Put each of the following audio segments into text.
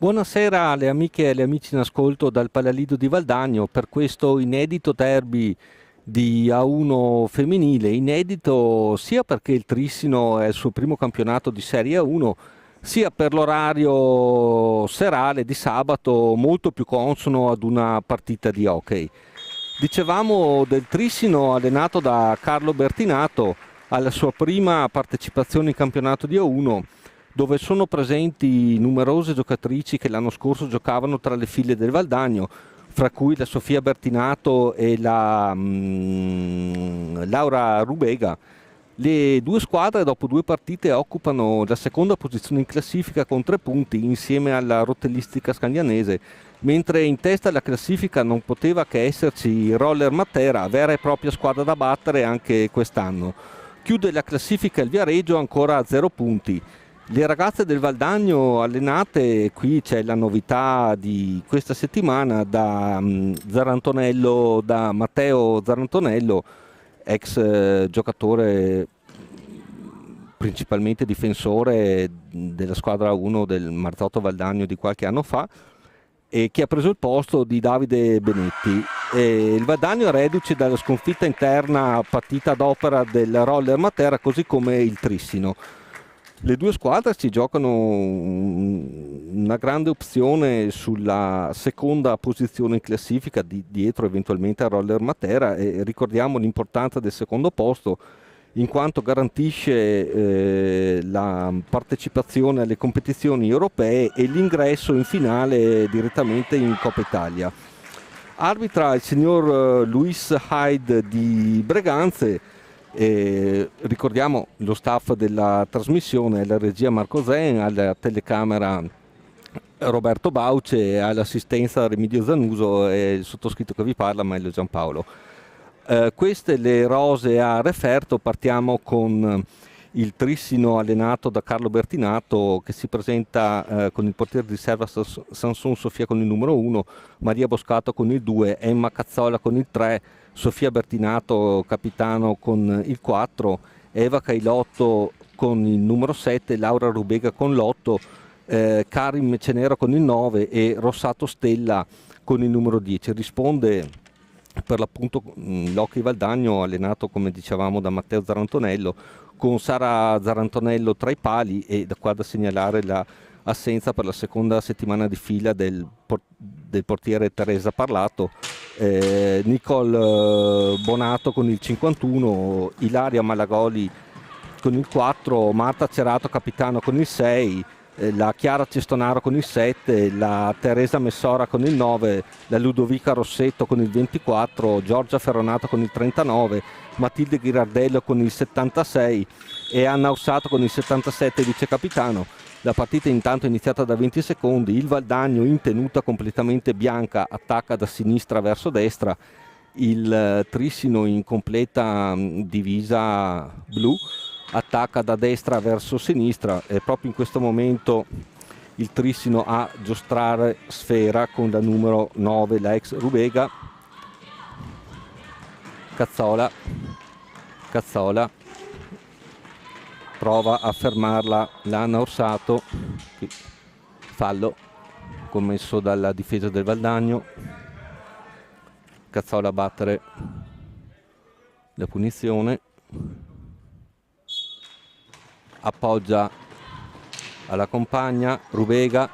Buonasera alle amiche e agli amici in ascolto dal Palalido di Valdagno per questo inedito derby di A1 femminile. Inedito sia perché il Trissino è il suo primo campionato di Serie A1, sia per l'orario serale di sabato molto più consono ad una partita di hockey. Dicevamo del Trissino allenato da Carlo Bertinato alla sua prima partecipazione in campionato di A1, dove sono presenti numerose giocatrici che l'anno scorso giocavano tra le file del Valdagno, fra cui la Sofia Bertinato e la Laura Rubega. Le due squadre dopo due partite occupano la seconda posizione in classifica con 3 punti insieme alla rotellistica scandianese, mentre in testa alla classifica non poteva che esserci Roller Matera, vera e propria squadra da battere anche quest'anno. Chiude la classifica il Viareggio ancora a 0 punti. Le ragazze del Valdagno allenate, qui c'è la novità di questa settimana, da Zarantonello, da Matteo Zarantonello, ex giocatore principalmente difensore della squadra 1 del Marzotto Valdagno di qualche anno fa, e che ha preso il posto di Davide Benetti. Il Valdagno è reduce dalla sconfitta interna partita ad opera del Roller Matera, così come il Trissino. Le due squadre ci giocano una grande opzione sulla seconda posizione in classifica, dietro eventualmente a Roller Matera, e ricordiamo l'importanza del secondo posto in quanto garantisce la partecipazione alle competizioni europee e l'ingresso in finale direttamente in Coppa Italia. Arbitra il signor Luis Hyde di Breganze. Ricordiamo lo staff della trasmissione, la regia Marco Zen, alla telecamera Roberto Bauce, all'assistenza Remidio Zanuso e il sottoscritto che vi parla, Maelio Giampaolo. Queste le rose a referto. Partiamo con il Trissino allenato da Carlo Bertinato, che si presenta con il portiere di riserva Sanson Sofia con il numero 1, Maria Boscato con il 2, Emma Cazzola con il 3, Sofia Bertinato capitano con il 4, Eva Cailotto con il numero 7, Laura Rubega con l'8, Karim Mecenero con il 9 e Rossato Stella con il numero 10. Risponde per l'appunto l'Hockey Valdagno, allenato come dicevamo da Matteo Zarantonello, con Sara Zarantonello tra i pali, e da qua da segnalare l'assenza per la seconda settimana di fila del portiere Teresa Parlato, Nicole Bonato con il 51, Ilaria Malagoli con il 4, Marta Cerato capitano con il 6, la Chiara Cestonaro con il 7, la Teresa Messora con il 9, la Ludovica Rossetto con il 24, Giorgia Ferronato con il 39, Matilde Ghirardello con il 76 e Anna Orsato con il 77 vice capitano. La partita intanto è iniziata da 20 secondi, il Valdagno in tenuta completamente bianca attacca da sinistra verso destra, il Trissino in completa divisa blu attacca da destra verso sinistra, e proprio in questo momento il Trissino a giostrare sfera con la numero 9, la ex Rubega. Cazzola prova a fermarla l'Anna Orsato, fallo commesso dalla difesa del Valdagno. Cazzola a battere la punizione, appoggia alla compagna Rubega,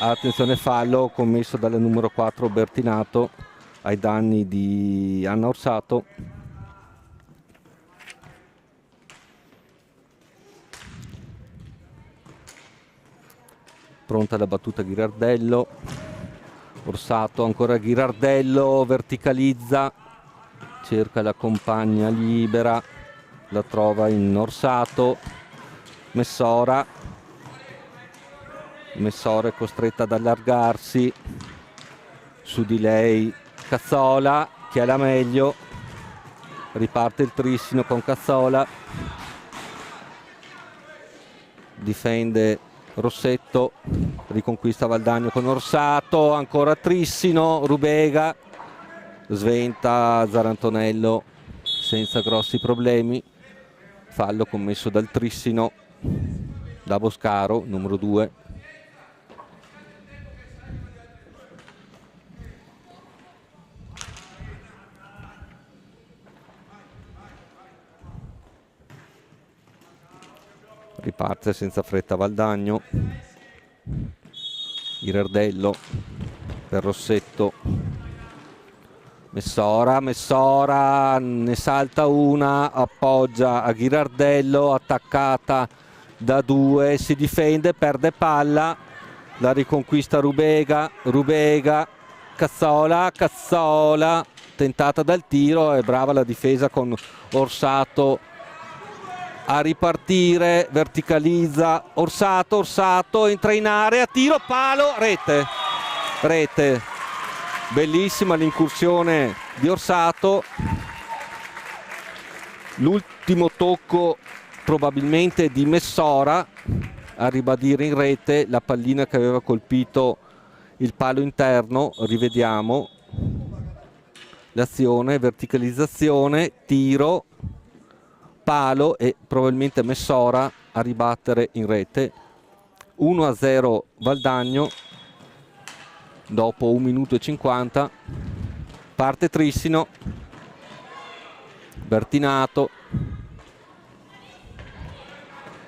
attenzione, fallo commesso dalla numero 4 Bertinato ai danni di Anna Orsato. Pronta la battuta Ghirardello, Orsato ancora Ghirardello, verticalizza, cerca la compagna libera, la trova in Orsato, Messora è costretta ad allargarsi, su di lei Cazzola che ha la meglio, riparte il Trissino con Cazzola, difende Rossetto, riconquista Valdagno con Orsato, ancora Trissino, Rubega sventa Zarantonello senza grossi problemi, fallo commesso dal Trissino, da Boscaro, numero 2. Riparte senza fretta Valdagno. Ghirardello per Rossetto. Messora ne salta una, appoggia a Ghirardello, attaccata da due, si difende, perde palla, la riconquista Rubega, Cazzola, tentata dal tiro, è brava la difesa con Orsato a ripartire, verticalizza Orsato, entra in area, tiro, palo, rete. Bellissima l'incursione di Orsato, l'ultimo tocco probabilmente di Messora a ribadire in rete la pallina che aveva colpito il palo interno. Rivediamo l'azione, verticalizzazione, tiro, palo e probabilmente Messora a ribattere in rete. 1-0 Valdagno dopo 1 minuto e 50. Parte Trissino, Bertinato,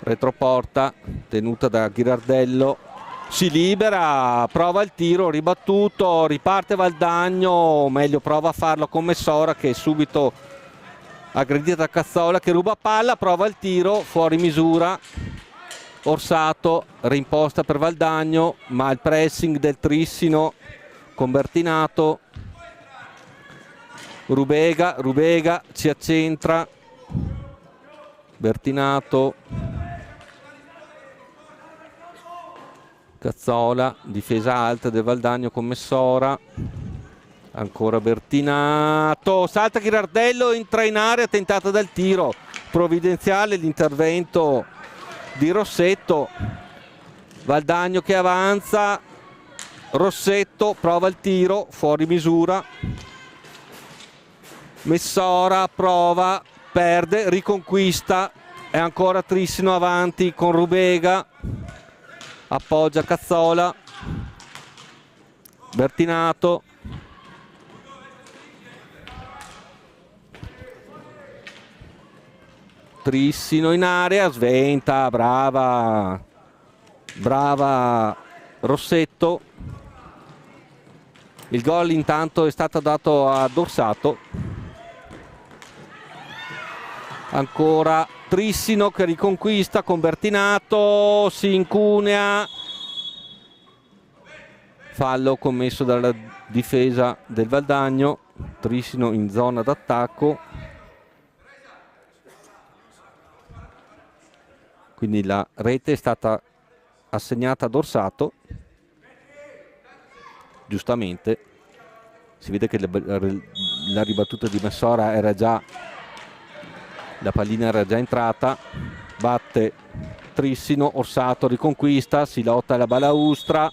retroporta tenuta da Ghirardello, si libera, prova il tiro ribattuto, riparte Valdagno, meglio prova a farlo con Messora che è subito aggredita da Cazzola che ruba palla, prova il tiro fuori misura. Orsato rimposta per Valdagno, ma il pressing del Trissino con Bertinato. Rubega si accentra, Bertinato, Cazzola, difesa alta del Valdagno con Messora, ancora Bertinato, salta Ghirardello, entra in area, tentata dal tiro, provvidenziale l'intervento di Rossetto. Valdagno che avanza, Rossetto prova il tiro fuori misura, Messora prova, perde, riconquista, è ancora Trissino avanti con Rubega, appoggia Cazzola, Bertinato, Trissino in area, sventa, brava Rossetto. Il gol intanto è stato dato ad Orsato. Ancora Trissino che riconquista con Bertinato, si incunea, fallo commesso dalla difesa del Valdagno. Trissino in zona d'attacco, quindi la rete è stata assegnata ad Orsato, giustamente. Si vede che la ribattuta di Messora era già, la pallina era già entrata, batte Trissino, Orsato riconquista, si lotta alla balaustra,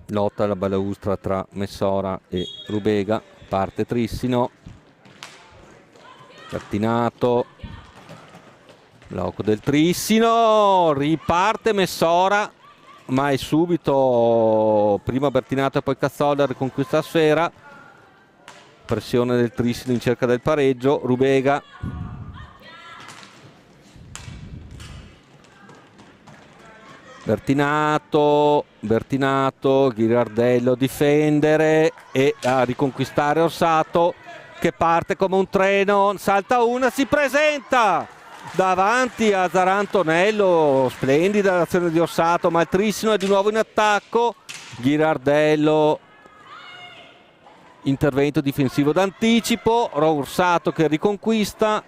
lotta alla balaustra tra Messora e Rubega, parte Trissino, Bertinato, blocco del Trissino, riparte Messora, ma è subito prima Bertinato e poi Cazzola riconquista la sfera, pressione del Trissino in cerca del pareggio. Rubega, Bertinato, Ghirardello difendere e a riconquistare Orsato che parte come un treno, salta una, si presenta davanti a Zarantonello, splendida l'azione di Orsato, ma il Trissino è di nuovo in attacco. Ghirardello, intervento difensivo d'anticipo, Orsato che riconquista,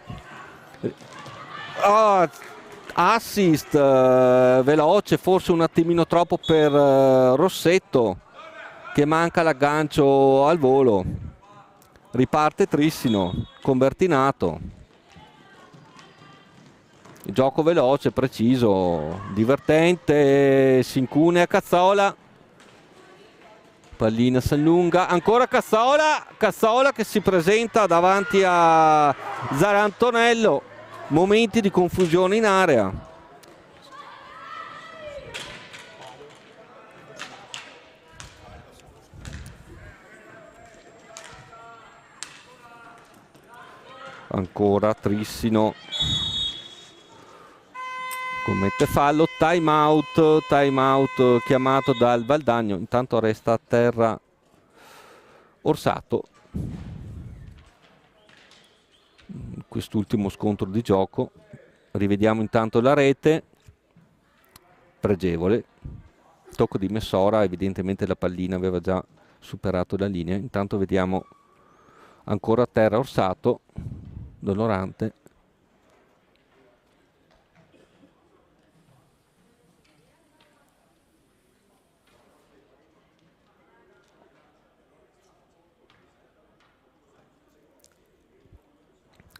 assist veloce, forse un attimino troppo per Rossetto che manca l'aggancio al volo. Riparte Trissino con Bertinato, gioco veloce, preciso, divertente, si incunea Cazzola, pallina si allunga, ancora Cazzola che si presenta davanti a Zarantonello, momenti di confusione in area. ancora Trissino commette fallo, time out chiamato dal Valdagno. Intanto resta a terra Orsato. Quest'ultimo scontro di gioco, rivediamo intanto la rete, pregevole, tocco di Messora, evidentemente la pallina aveva già superato la linea. Intanto vediamo ancora a terra Orsato, dolorante.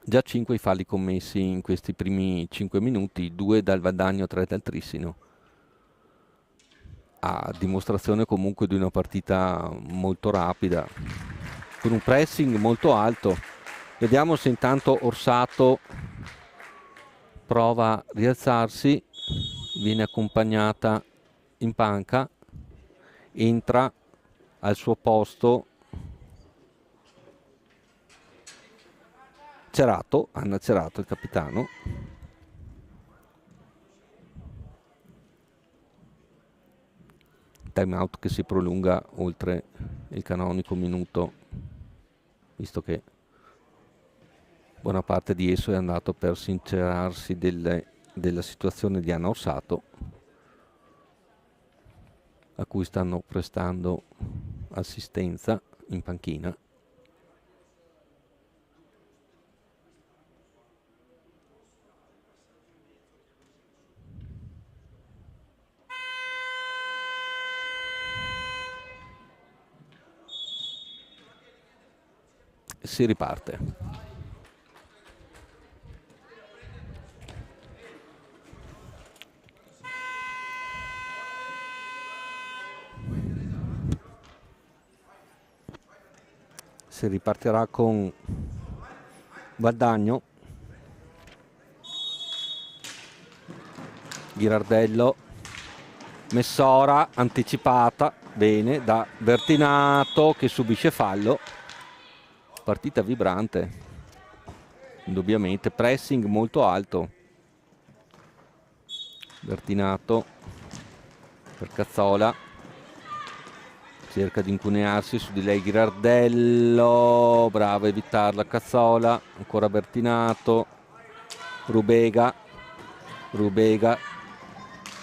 Già 5 i falli commessi in questi primi 5 minuti, 2 dal Valdagno, 3 dal Trissino. A dimostrazione comunque di una partita molto rapida, con un pressing molto alto. Vediamo se intanto Orsato prova a rialzarsi, viene accompagnata in panca, entra al suo posto Cerato, Anna Cerato, il capitano. Time out che si prolunga oltre il canonico minuto, visto che buona parte di esso è andato per sincerarsi della situazione di Anna Orsato, a cui stanno prestando assistenza in panchina. Si riparte. Si ripartirà con Valdagno, Ghirardello, Messora anticipata bene da Bertinato che subisce fallo. Partita vibrante, indubbiamente, pressing molto alto. Bertinato per Cazzola, cerca di incunearsi su di lei Ghirardello, brava a evitarla Cazzola, ancora Bertinato, Rubega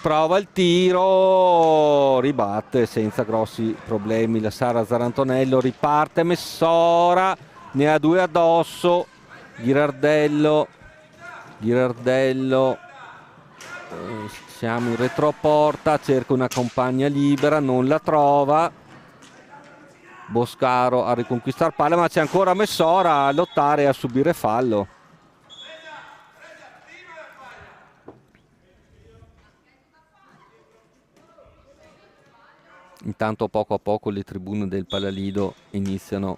prova il tiro, ribatte senza grossi problemi la Sara Zarantonello, riparte Messora, ne ha 2 addosso, Ghirardello, siamo in retroporta, cerca una compagna libera, non la trova, Boscaro a riconquistare palla, ma c'è ancora Messora a lottare e a subire fallo. Intanto poco a poco le tribune del Palalido iniziano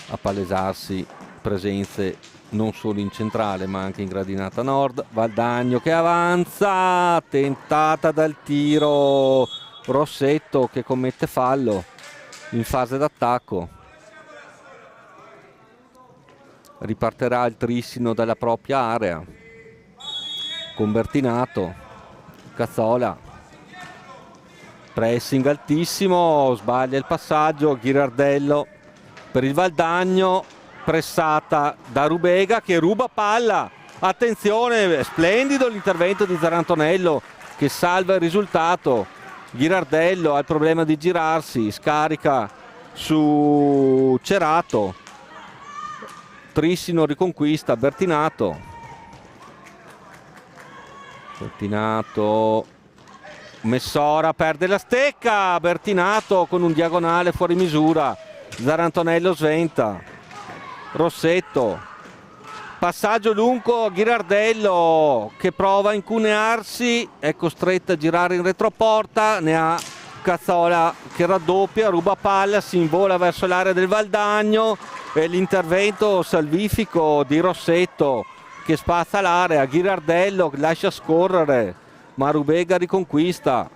a palesarsi presenze non solo in centrale ma anche in gradinata nord. Valdagno che avanza, tentata dal tiro, Rossetto che commette fallo in fase d'attacco. Ripartirà il Trissino dalla propria area con Bertinato, Cazzola, pressing altissimo, sbaglia il passaggio, Ghirardello per il Valdagno, pressata da Rubega che ruba palla, attenzione, splendido l'intervento di Zarantonello che salva il risultato. Ghirardello ha il problema di girarsi, scarica su Cerato, Trissino riconquista Bertinato, Messora perde la stecca, Bertinato con un diagonale fuori misura, Zarantonello sventa, Rossetto, passaggio lungo, Ghirardello che prova a incunearsi, è costretto a girare in retroporta, ne ha Cazzola che raddoppia, ruba palla, si invola verso l'area del Valdagno e l'intervento salvifico di Rossetto che spazza l'area, Ghirardello lascia scorrere, ma Rubega riconquista,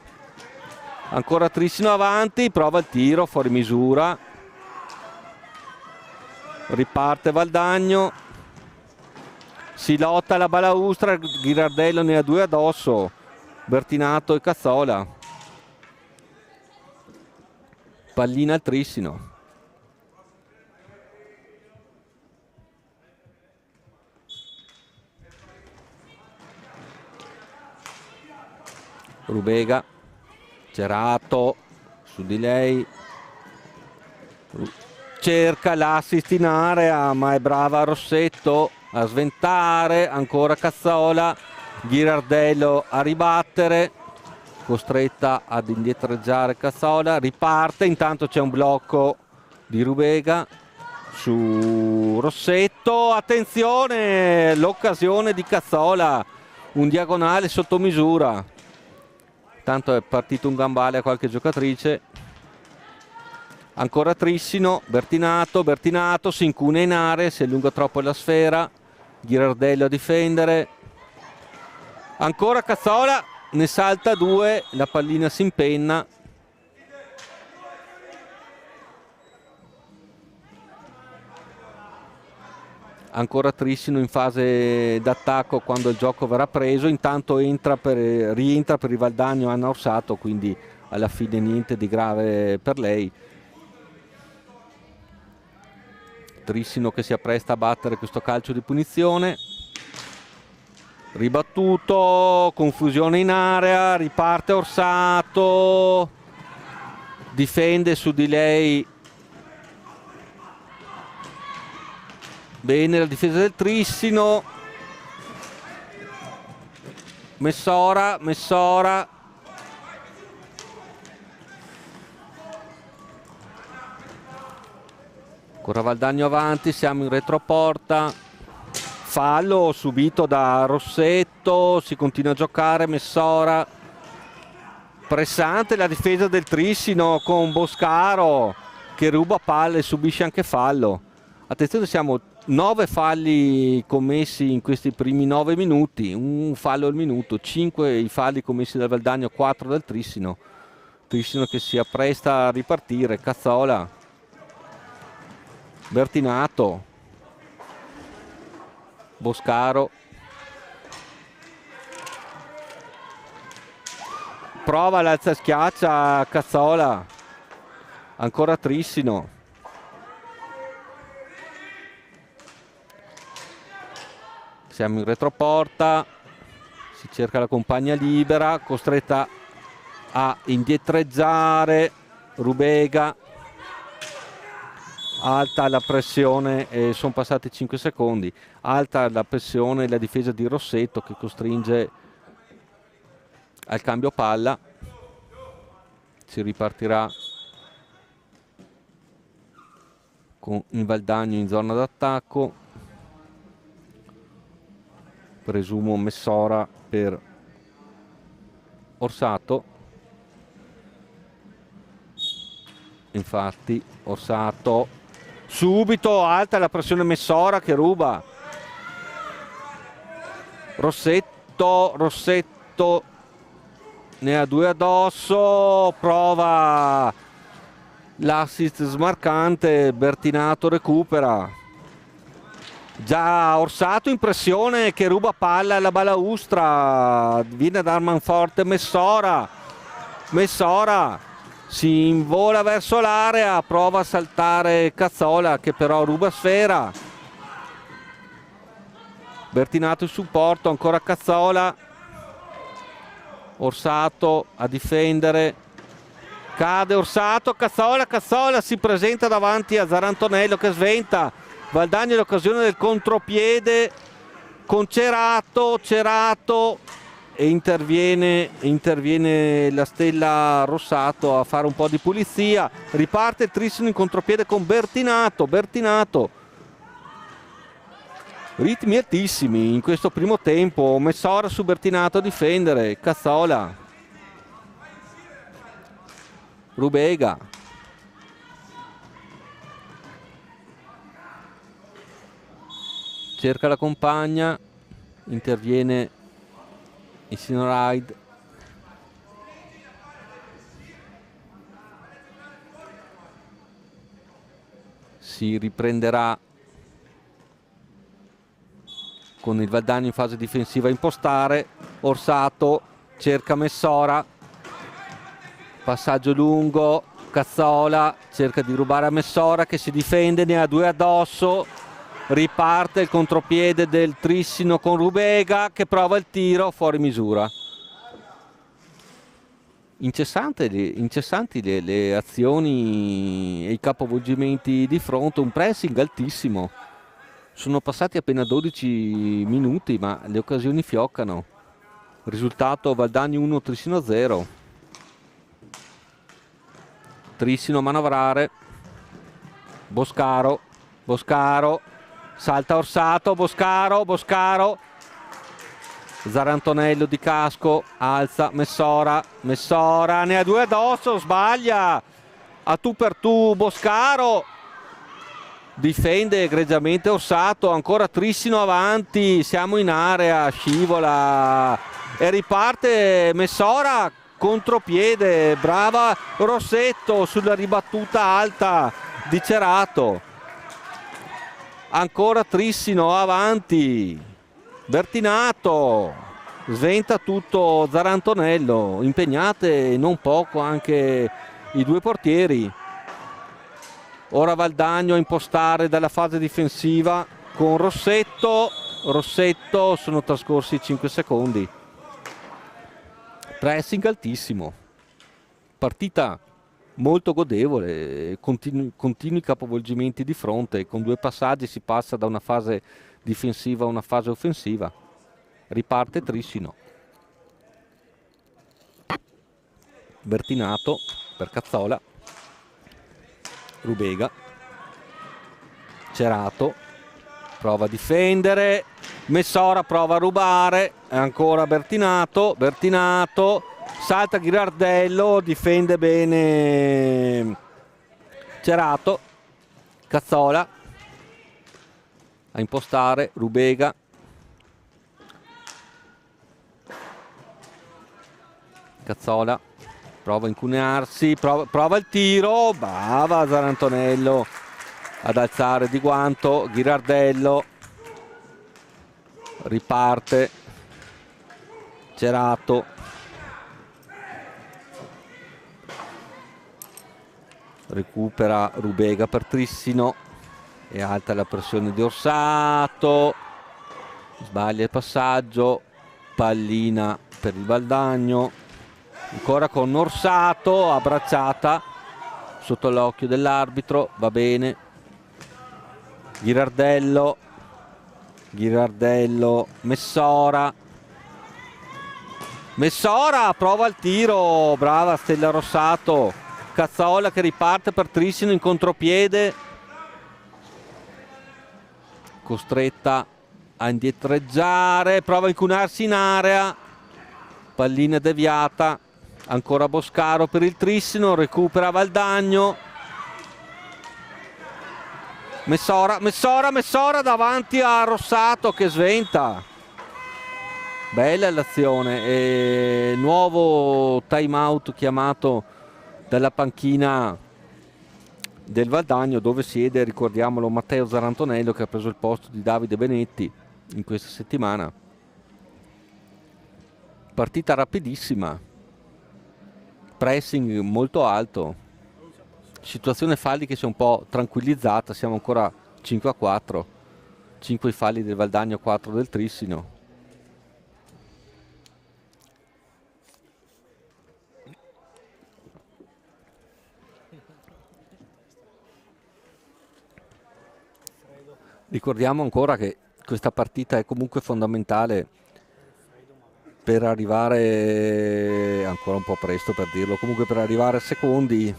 ancora Trissino avanti, prova il tiro fuori misura, riparte Valdagno, si lotta alla balaustra, Ghirardello ne ha due addosso, Bertinato e Cazzola. Pallina al Trissino. Rubega, Cerato su di lei, cerca l'assist in area ma è brava Rossetto a sventare, ancora Cazzola, Ghirardello a ribattere, costretta ad indietreggiare Cazzola, riparte, intanto c'è un blocco di Rubega su Rossetto, attenzione, l'occasione di Cazzola, un diagonale sotto misura. Tanto è partito un gambale a qualche giocatrice. Ancora Trissino, Bertinato si incuna in area, si allunga troppo la sfera, Ghirardello a difendere. Ancora Cazzola, ne salta due, la pallina si impenna. Ancora Trissino in fase d'attacco quando il gioco verrà preso, intanto rientra per il Valdagno Anna Orsato, quindi alla fine niente di grave per lei. Trissino che si appresta a battere questo calcio di punizione, ribattuto, confusione in area, riparte Orsato, difende su di lei. Bene la difesa del Trissino. Messora. Ancora Valdagno avanti, siamo in retroporta. Fallo subito da Rossetto, si continua a giocare, Messora. Pressante la difesa del Trissino con Boscaro che ruba palle e subisce anche fallo. Attenzione, siamo 9 falli commessi in questi primi 9 minuti, un fallo al minuto, 5 i falli commessi dal Valdagno, 4 dal Trissino. Trissino che si appresta a ripartire, Cazzola, Bertinato, Boscaro, prova l'alza schiaccia, Cazzola, ancora Trissino. Siamo in retroporta, si cerca la compagna libera, costretta a indietreggiare, Rubega, alta la pressione, sono passati 5 secondi, alta la pressione e la difesa di Rossetto che costringe al cambio palla, si ripartirà con il Valdagno in zona d'attacco. Presumo Messora per Orsato. Infatti Orsato subito, alta la pressione, Messora che ruba. Rossetto ne ha due addosso, prova l'assist smarcante, Bertinato recupera. Già Orsato in pressione che ruba palla alla balaustra, viene ad Armanforte Messora si invola verso l'area, prova a saltare Cazzola che però ruba sfera. Bertinato in supporto, ancora Cazzola, Orsato a difendere, cade Orsato, Cazzola si presenta davanti a Zarantonello che sventa. Valdagno l'occasione del contropiede con Cerato e interviene la Stella Rossato a fare un po' di pulizia. Riparte il Trissino in contropiede con Bertinato, ritmi altissimi in questo primo tempo. Messora su Bertinato a difendere, Cazzola, Rubega, cerca la compagna, interviene il signor Hyde, si riprenderà con il Valdagno in fase difensiva a impostare. Orsato cerca Messora, passaggio lungo, Cazzola cerca di rubare a Messora che si difende, ne ha 2 addosso, riparte il contropiede del Trissino con Rubega che prova il tiro fuori misura. Incessanti le azioni e i capovolgimenti di fronte, un pressing altissimo. Sono passati appena 12 minuti ma le occasioni fioccano. Risultato Valdagno 1, Trissino 0. Trissino a manovrare. Boscaro, salta Orsato, Boscaro. Zarantonello di casco, alza Messora ne ha 2 addosso, sbaglia, a tu per tu Boscaro, difende egregiamente Orsato, ancora Trissino avanti, siamo in area, scivola e riparte Messora, contropiede, brava Rossetto sulla ribattuta alta di Cerato, ancora Trissino avanti. Bertinato sventa tutto Zarantonello, impegnate non poco anche i 2 portieri. Ora Valdagno a impostare dalla fase difensiva con Rossetto, sono trascorsi 5 secondi. Pressing altissimo, partita molto godevole, continui capovolgimenti di fronte, con 2 passaggi si passa da una fase difensiva a una fase offensiva. Riparte Trissino, Bertinato per Cazzola, Rubega, Cerato prova a difendere, Messora prova a rubare, ancora Bertinato, salta Ghirardello, difende bene Cerato, Cazzola a impostare, Rubega, Cazzola prova a incunearsi, prova il tiro, brava Zarantonello ad alzare di guanto, Ghirardello riparte, Cerato, recupera Rubega per Trissino e alta la pressione di Orsato, sbaglia il passaggio, pallina per il Valdagno, ancora con Orsato, abbracciata sotto l'occhio dell'arbitro, va bene, Ghirardello, Messora prova il tiro, brava Stella Rossato, Cazzola che riparte per Trissino in contropiede, costretta a indietreggiare, prova a incunarsi in area, pallina deviata, ancora Boscaro per il Trissino, recupera Valdagno, Messora davanti a Rossato che sventa, bella l'azione, e nuovo time out chiamato dalla panchina del Valdagno dove siede, ricordiamolo, Matteo Zarantonello che ha preso il posto di Davide Benetti in questa settimana. Partita rapidissima, pressing molto alto, situazione falli che si è un po' tranquillizzata, siamo ancora 5-4, 5 i falli del Valdagno, 4 del Trissino. Ricordiamo ancora che questa partita è comunque fondamentale per arrivare, ancora un po' presto per dirlo, comunque per arrivare secondi.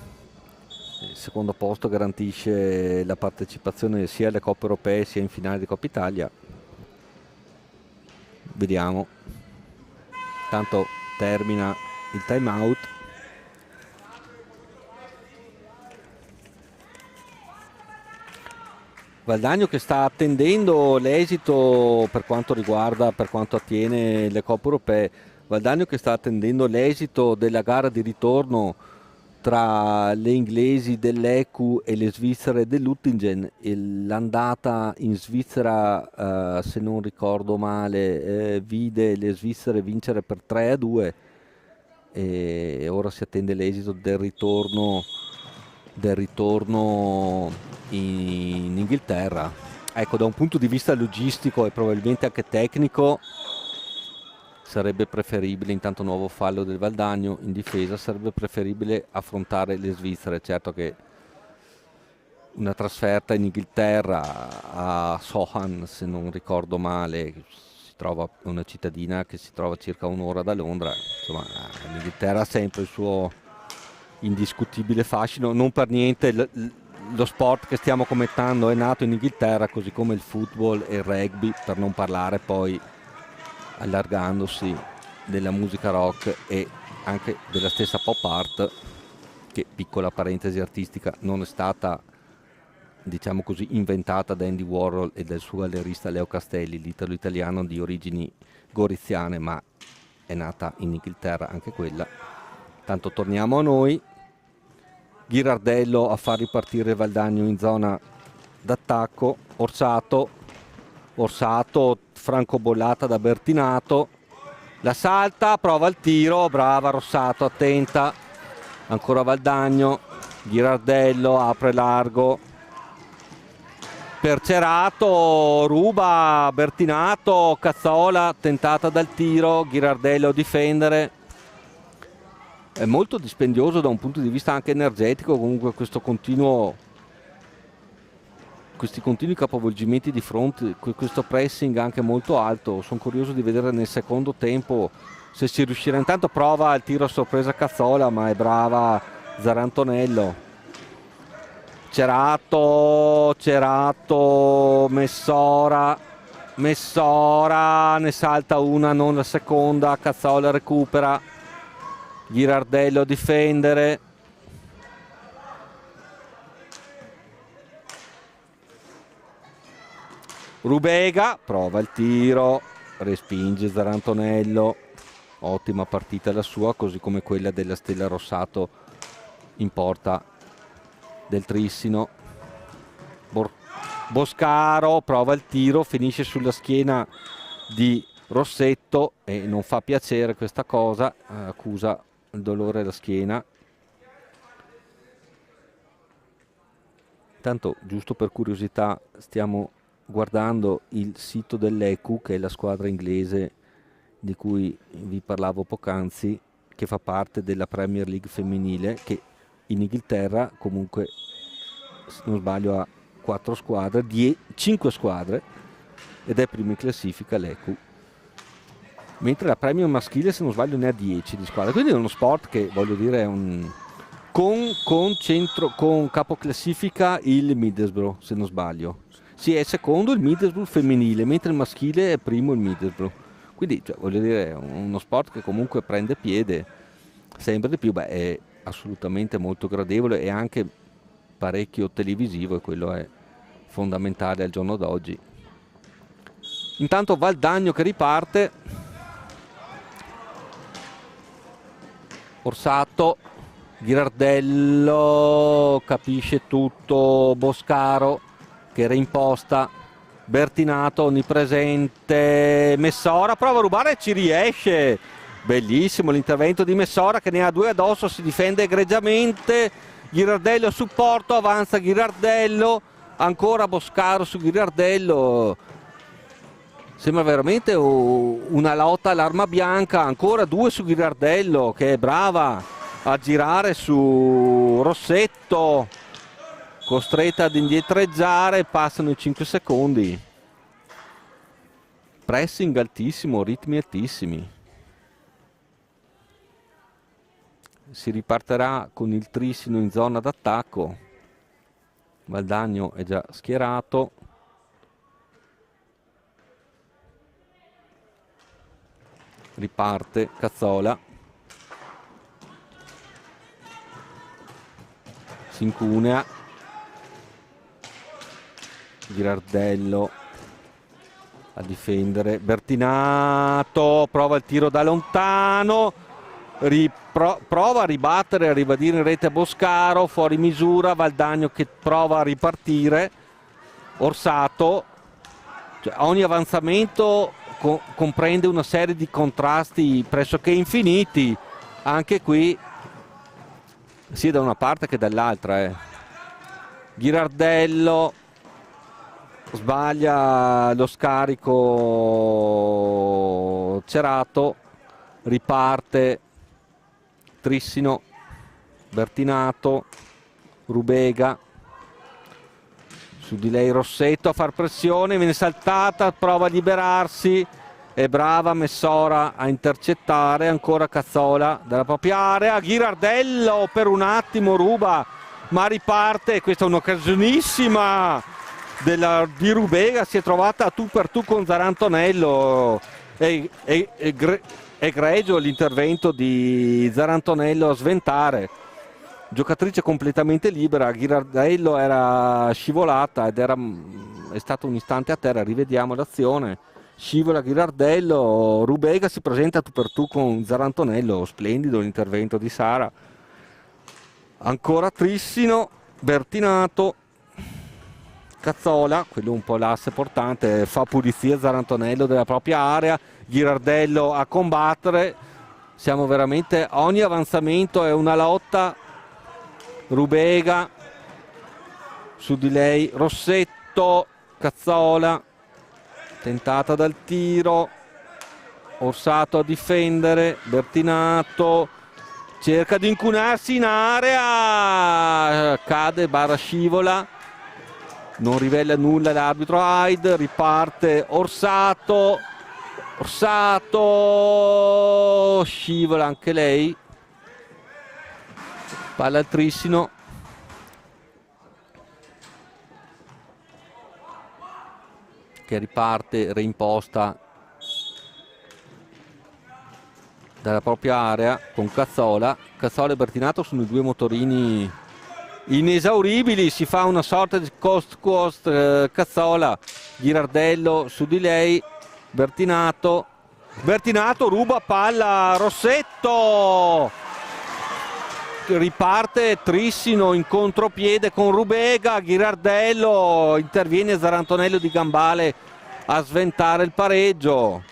Il secondo posto garantisce la partecipazione sia alle Coppe Europee sia in finale di Coppa Italia. Vediamo. Tanto termina il time out. Valdagno che sta attendendo l'esito per quanto attiene le Coppe Europee. Valdagno che sta attendendo l'esito della gara di ritorno tra le inglesi dell'Ecu e le svizzere dell'Uttingen. L'andata in Svizzera, se non ricordo male, vide le svizzere vincere per 3-2 e ora si attende l'esito del ritorno in Inghilterra. Ecco, da un punto di vista logistico e probabilmente anche tecnico sarebbe preferibile, intanto nuovo fallo del Valdagno in difesa, sarebbe preferibile affrontare le svizzere. Certo che una trasferta in Inghilterra a Sohan, se non ricordo male, si trova una cittadina che si trova circa un'ora da Londra, insomma l'Inghilterra ha sempre il suo indiscutibile fascino. Non per niente lo sport che stiamo commentando è nato in Inghilterra, così come il football e il rugby, per non parlare poi, allargandosi, della musica rock e anche della stessa pop art, che, piccola parentesi artistica, non è stata, diciamo così, inventata da Andy Warhol e dal suo gallerista Leo Castelli, l'italo-italiano di origini goriziane, ma è nata in Inghilterra anche quella. Tanto torniamo a noi. Ghirardello a far ripartire Valdagno in zona d'attacco. Orsato francobollata da Bertinato, la salta, prova il tiro, brava Rossato, attenta, ancora Valdagno, Ghirardello apre largo per Cerato, ruba Bertinato, Cazzola tentata dal tiro, Ghirardello difendere. È molto dispendioso da un punto di vista anche energetico comunque questi continui capovolgimenti di fronte, questo pressing anche molto alto. Sono curioso di vedere nel secondo tempo se si riuscirà. Intanto prova il tiro a sorpresa Cazzola, ma è brava Zarantonello. Cerato, Messora, ne salta una, non la seconda, Cazzola recupera, Ghirardello a difendere. Rubega prova il tiro, respinge Zarantonello. Ottima partita la sua, così come quella della Stella Rossato in porta del Trissino. Boscaro prova il tiro, finisce sulla schiena di Rossetto e non fa piacere questa cosa, accusa il dolore alla schiena. Intanto, giusto per curiosità, stiamo guardando il sito dell'Ecu, che è la squadra inglese di cui vi parlavo poc'anzi, che fa parte della Premier League femminile, che in Inghilterra comunque, se non sbaglio, ha 4 squadre, 5 squadre, ed è prima in classifica l'Ecu, mentre la Premier maschile, se non sbaglio, ne ha 10 di squadre. Quindi è uno sport che, voglio dire, è un con capo classifica il Middlesbrough, se non sbaglio. Sì, è secondo il Middlesbrough femminile, mentre il maschile è primo il Middlesbrough. Quindi, cioè, voglio dire, è uno sport che comunque prende piede sempre di più. Beh, è assolutamente molto gradevole e anche parecchio televisivo, e quello è fondamentale al giorno d'oggi. Intanto Valdagno che riparte. Orsato, Ghirardello capisce tutto, Boscaro che reimposta, Bertinato onnipresente, Messora prova a rubare e ci riesce. Bellissimo l'intervento di Messora, che ne ha 2 addosso, si difende egregiamente. Ghirardello a supporto, avanza Ghirardello, ancora Boscaro su Ghirardello. Sembra veramente una lotta all'arma bianca, ancora 2 su Ghirardello, che è brava a girare su Rossetto, costretta ad indietreggiare, passano i 5 secondi. Pressing altissimo, ritmi altissimi. Si ripartirà con il Trissino in zona d'attacco. Valdagno è già schierato. Riparte Cazzola. Si incunea. Ghirardello a difendere. Bertinato prova il tiro da lontano. prova a ribattere, a ribadire in rete Boscaro, fuori misura, Valdagno che prova a ripartire, Orsato, cioè, ogni avanzamento comprende una serie di contrasti pressoché infiniti, anche qui sia da una parte che dall'altra. Ghirardello sbaglia lo scarico, Cerato riparte, Trissino, Bertinato, Rubega, su di lei Rossetto a far pressione, viene saltata, prova a liberarsi, è brava Messora a intercettare, ancora Cazzola dalla propria area, Ghirardello per un attimo ruba, ma riparte, questa è un'occasionissima di Rubega, si è trovata a tu per tu con Zarantonello, è egregio l'intervento di Zarantonello a sventare, giocatrice completamente libera, Ghirardello era scivolata ed è stato un istante a terra, rivediamo l'azione, scivola Ghirardello, Rubega si presenta tu per tu con Zarantonello, splendido l'intervento di Sara, ancora Trissino, Bertinato, Cazzola, quello un po' l'asse portante, fa pulizia Zarantonello della propria area, Ghirardello a combattere, siamo veramente, ogni avanzamento è una lotta, Rubega, su di lei Rossetto, Cazzola, tentata dal tiro, Orsato a difendere, Bertinato, cerca di incunarsi in area, cade, barra scivola, non rivela nulla l'arbitro Hyde, riparte Orsato, scivola anche lei, palla al Trissino, che riparte reimposta dalla propria area con Cazzola e Bertinato sono i due motorini inesauribili, si fa una sorta di coast Cazzola, Ghirardello su di lei, Bertinato ruba palla, Rossetto, riparte Trissino in contropiede con Rubega, Ghirardello, interviene Zarantonello di gambale a sventare il pareggio,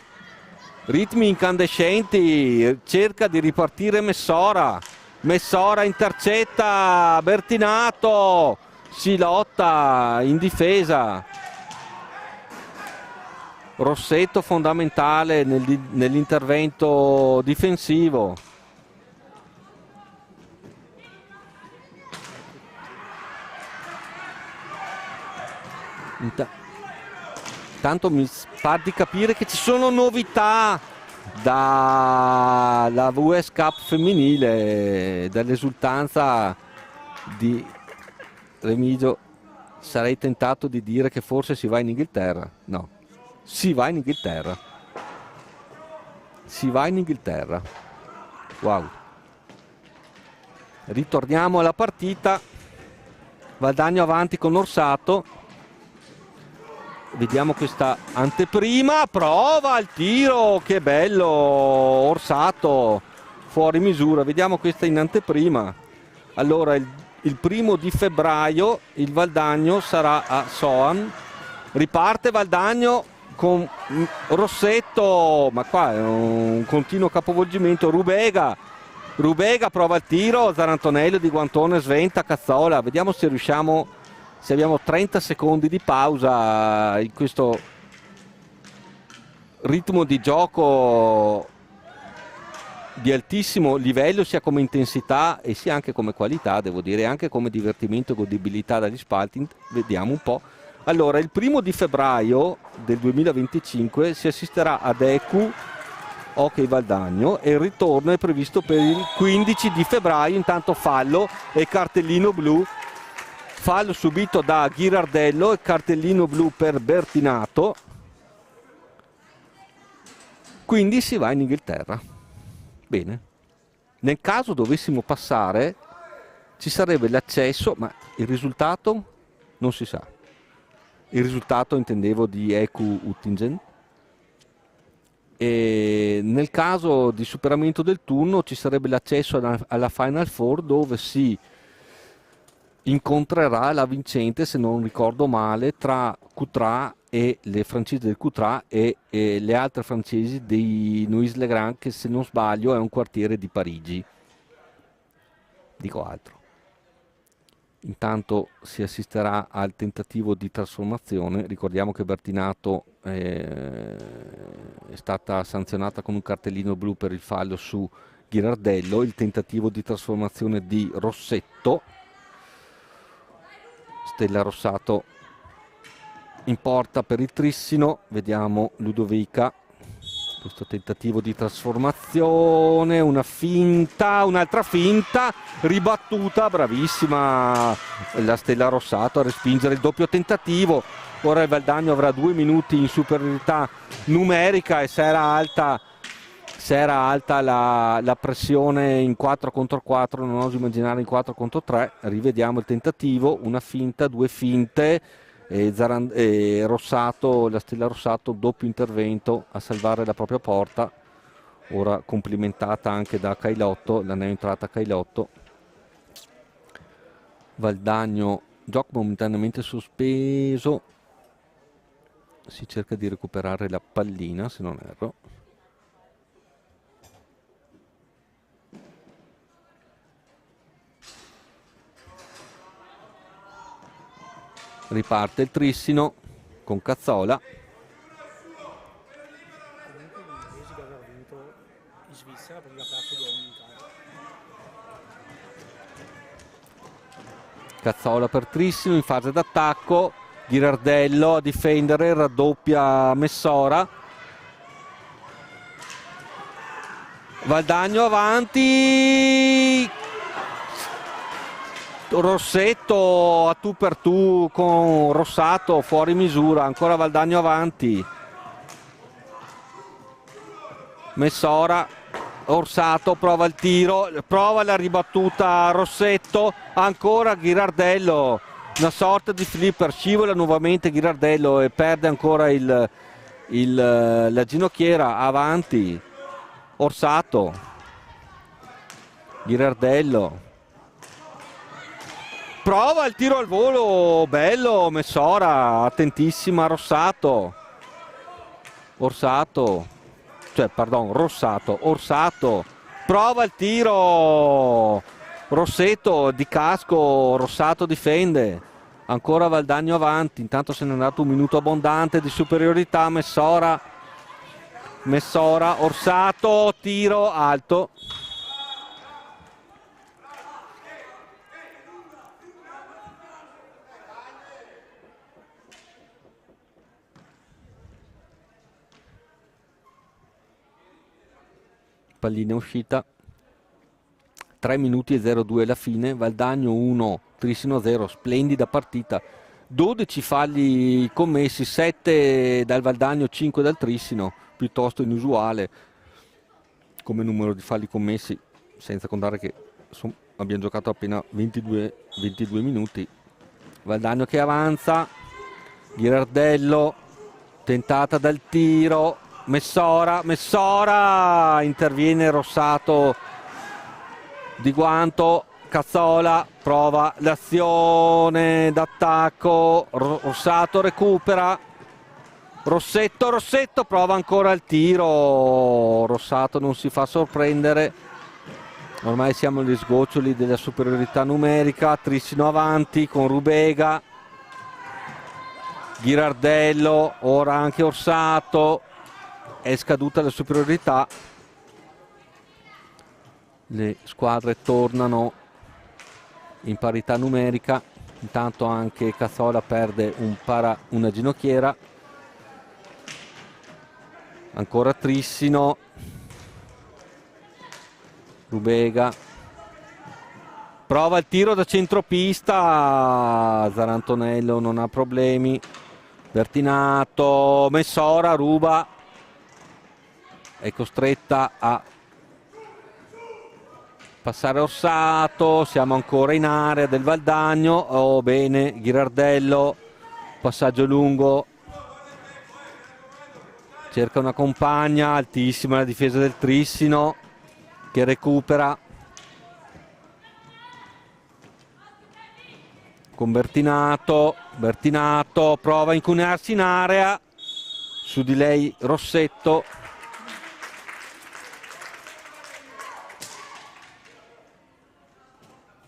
ritmi incandescenti, cerca di ripartire Messora intercetta Bertinato, si lotta in difesa, Rossetto fondamentale nell'intervento difensivo, tanto mi pare di capire che ci sono novità dalla US Cup femminile, dall'esultanza di Remigio. Sarei tentato di dire che forse si va in Inghilterra. No, si va in Inghilterra. Wow. Ritorniamo alla partita. Valdagno avanti con Orsato. Vediamo questa anteprima, prova il tiro, che bello, Orsato fuori misura, vediamo questa in anteprima. Allora il 1° di febbraio il Valdagno sarà a Soan, riparte Valdagno con Rossetto, ma qua è un continuo capovolgimento, Rubega prova il tiro, Zarantonello di guantone sventa Cazzola, vediamo se riusciamo. Se abbiamo 30 secondi di pausa in questo ritmo di gioco di altissimo livello sia come intensità e sia anche come qualità, devo dire, anche come divertimento e godibilità dagli spalti, vediamo un po'. Allora, il 1° di febbraio del 2025 si assisterà ad ECU Hockey Valdagno e il ritorno è previsto per il 15 di febbraio, intanto fallo e cartellino blu. Fallo subito da Ghirardello e cartellino blu per Bertinato. Quindi si va in Inghilterra. Bene. Nel caso dovessimo passare ci sarebbe l'accesso, ma il risultato non si sa. Il risultato intendevo di EQ Uttingen. E nel caso di superamento del turno ci sarebbe l'accesso alla Final Four, dove si incontrerà la vincente, se non ricordo male, tra Coutras e le francesi del Coutras e le altre francesi di Noisy-le-Grand, che se non sbaglio è un quartiere di Parigi. Dico altro. Intanto si assisterà al tentativo di trasformazione. Ricordiamo che Bertinato è stata sanzionata con un cartellino blu per il fallo su Ghirardello. Il tentativo di trasformazione di Rossetto. Stella Rossato in porta per il Trissino. Vediamo Ludovica. Questo tentativo di trasformazione, una finta, un'altra finta, ribattuta, bravissima la Stella Rossato a respingere il doppio tentativo. Ora il Valdagno avrà 2 minuti in superiorità numerica, e se era alta la pressione in 4 contro 4, non oso immaginare in 4 contro 3. Rivediamo il tentativo, una finta, 2 finte. Rossato, la Stella Rossato, doppio intervento a salvare la propria porta, ora complimentata anche da Cailotto, la neoentrata Cailotto. Valdagno, gioco momentaneamente sospeso, si cerca di recuperare la pallina, se non erro. Riparte il Trissino con Cazzola. Comunque l'inglese che aveva vinto in Svizzera perché ha perso 2-1 in casa. Cazzola per Trissino in fase d'attacco. Ghirardello a difendere, raddoppia Messora. Valdagno avanti. Rossetto a tu per tu con Rossato, fuori misura, ancora Valdagno avanti. Messora, Orsato prova il tiro, prova la ribattuta Rossetto, ancora Ghirardello, una sorta di flipper, scivola nuovamente Ghirardello e perde ancora la ginocchiera. Avanti Orsato, Ghirardello, prova il tiro al volo, bello Messora, attentissima Rossato, Orsato, prova il tiro, Rossetto di casco, Rossato difende, ancora Valdagno avanti, intanto se n'è andato un minuto abbondante di superiorità. Messora, Orsato, tiro alto. Pallina uscita. 3 minuti e 02 alla fine. Valdagno 1, Trissino 0, splendida partita. 12 falli commessi, 7 dal Valdagno, 5 dal Trissino, piuttosto inusuale come numero di falli commessi, senza contare che abbiamo giocato appena 22 minuti. Valdagno che avanza, Ghirardello, tentata dal tiro, Messora, interviene Rossato di guanto, Cazzola prova l'azione d'attacco, Rossato recupera, Rossetto prova ancora il tiro, Rossato non si fa sorprendere, ormai siamo agli sgoccioli della superiorità numerica. Trissino avanti con Rubega, Ghirardello, ora anche Orsato, è scaduta la superiorità, le squadre tornano in parità numerica. Intanto anche Cazzola perde una ginocchiera, ancora Trissino, Rubega prova il tiro da centropista, Zarantonello non ha problemi, Bertinato, Messora ruba, è costretta a passare Orsato, siamo ancora in area del Valdagno, oh bene Ghirardello, passaggio lungo, cerca una compagna, altissima la difesa del Trissino che recupera con Bertinato. Bertinato prova a incunearsi in area, su di lei Rossetto.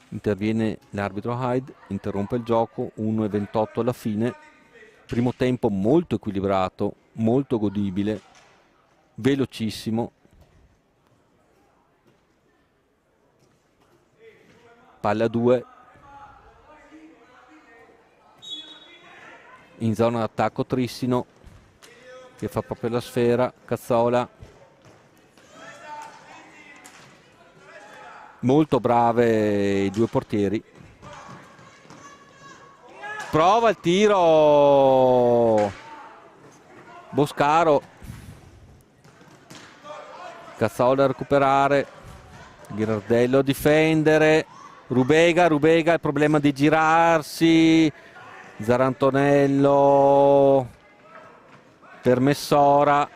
Interviene l'arbitro Hyde, interrompe il gioco, 1:28 alla fine. Primo tempo molto equilibrato, molto godibile, velocissimo. Palla 2. In zona d'attacco Trissino che fa proprio la sfera. Cazzola. Molto brave i due portieri. Prova il tiro Boscaro. Cazzola a recuperare, Ghirardello a difendere, Rubega il problema di girarsi, Zarantonello per Messora,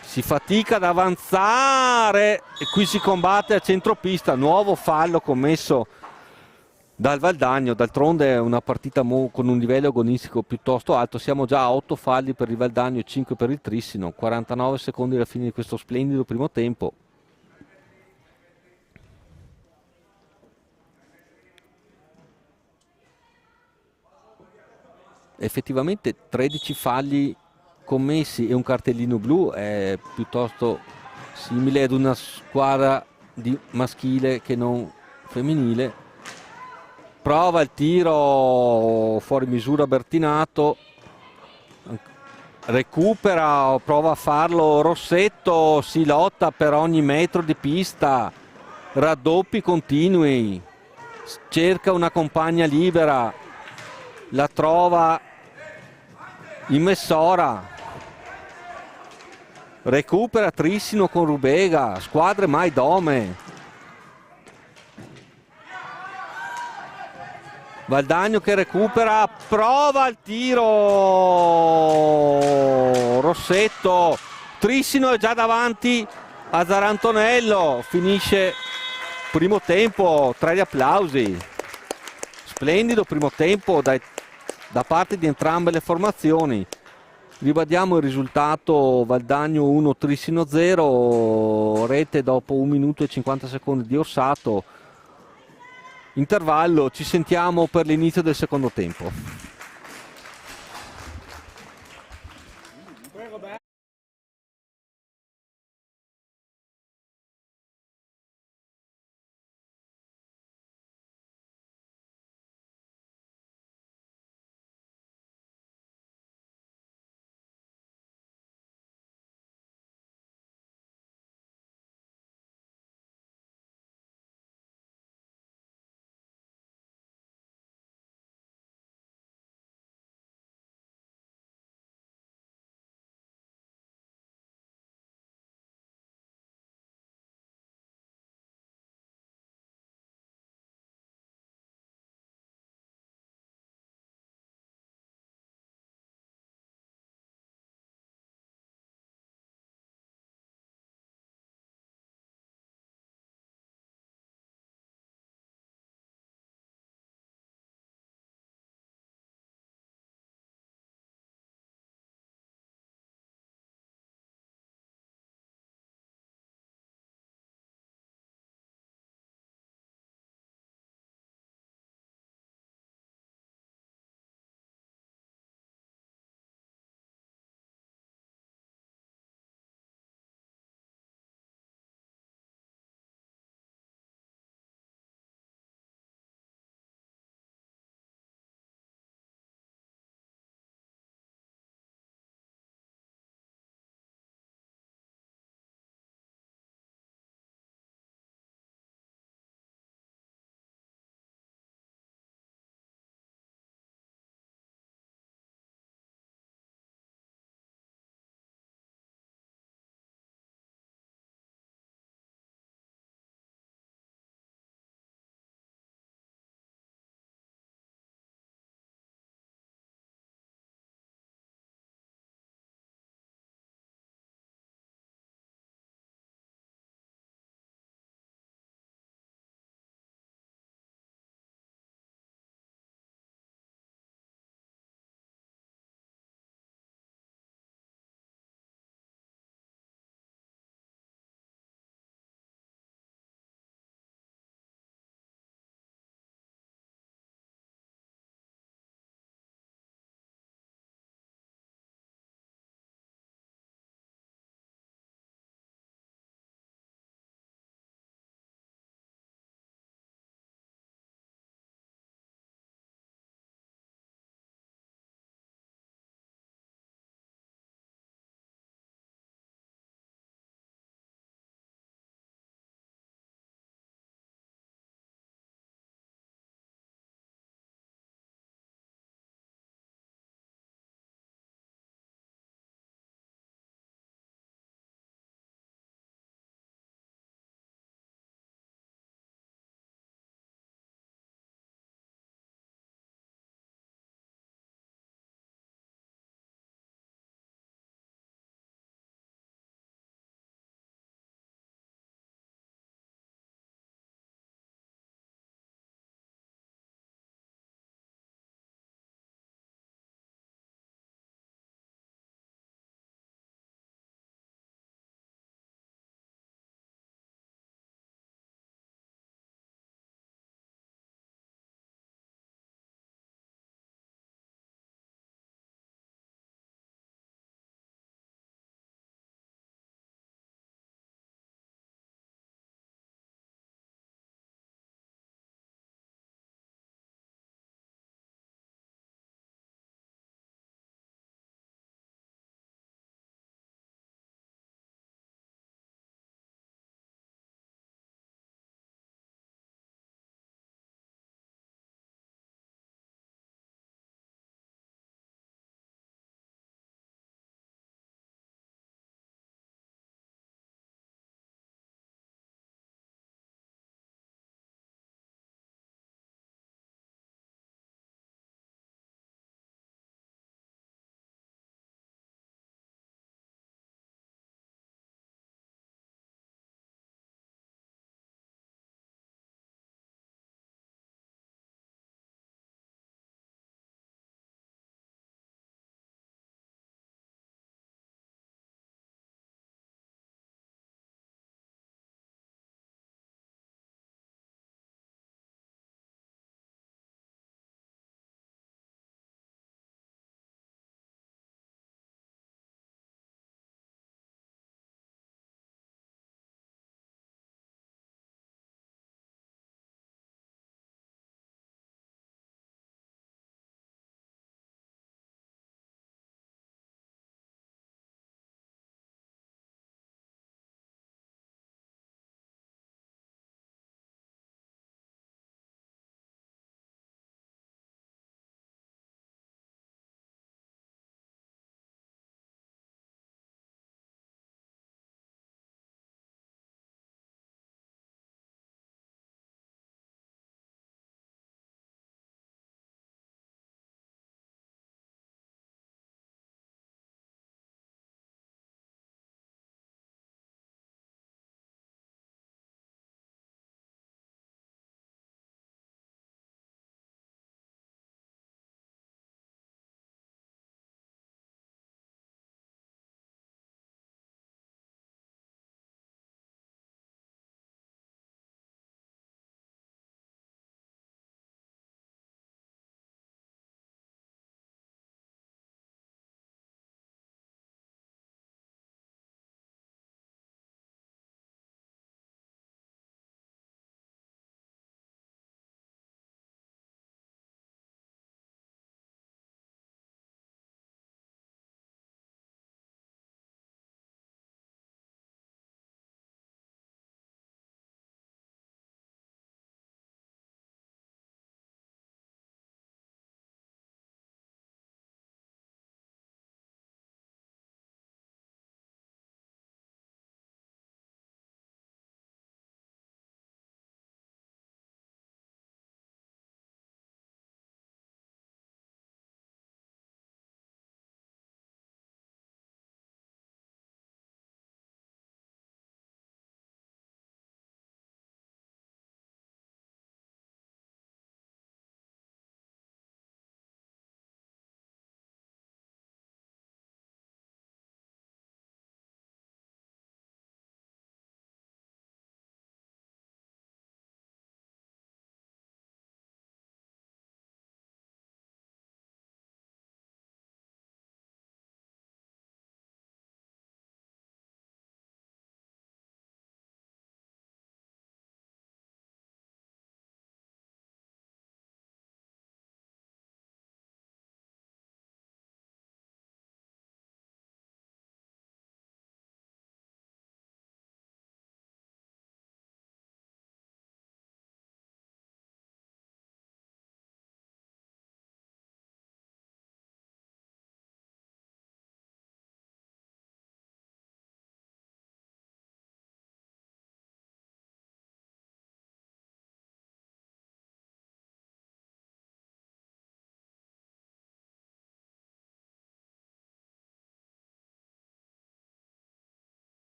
si fatica ad avanzare e qui si combatte a centropista. Nuovo fallo commesso dal Valdagno. D'altronde è una partita con un livello agonistico piuttosto alto. Siamo già a 8 falli per il Valdagno e 5 per il Trissino. 49 secondi alla fine di questo splendido primo tempo. Effettivamente 13 falli commessi e un cartellino blu è piuttosto simile ad una squadra maschile che non femminile. Prova il tiro fuori misura Bertinato, recupera, prova a farlo Rossetto, si lotta per ogni metro di pista, raddoppi continui, cerca una compagna libera, la trova in Messora, recupera Trissino con Rubega, squadre mai dome. Valdagno che recupera, prova il tiro Rossetto, Trissino è già davanti a Zarantonello, finisce primo tempo tra gli applausi. Splendido primo tempo da parte di entrambe le formazioni. Ribadiamo il risultato: Valdagno 1, Trissino 0, rete dopo 1 minuto e 50 secondi di Orsato. Intervallo, ci sentiamo per l'inizio del secondo tempo.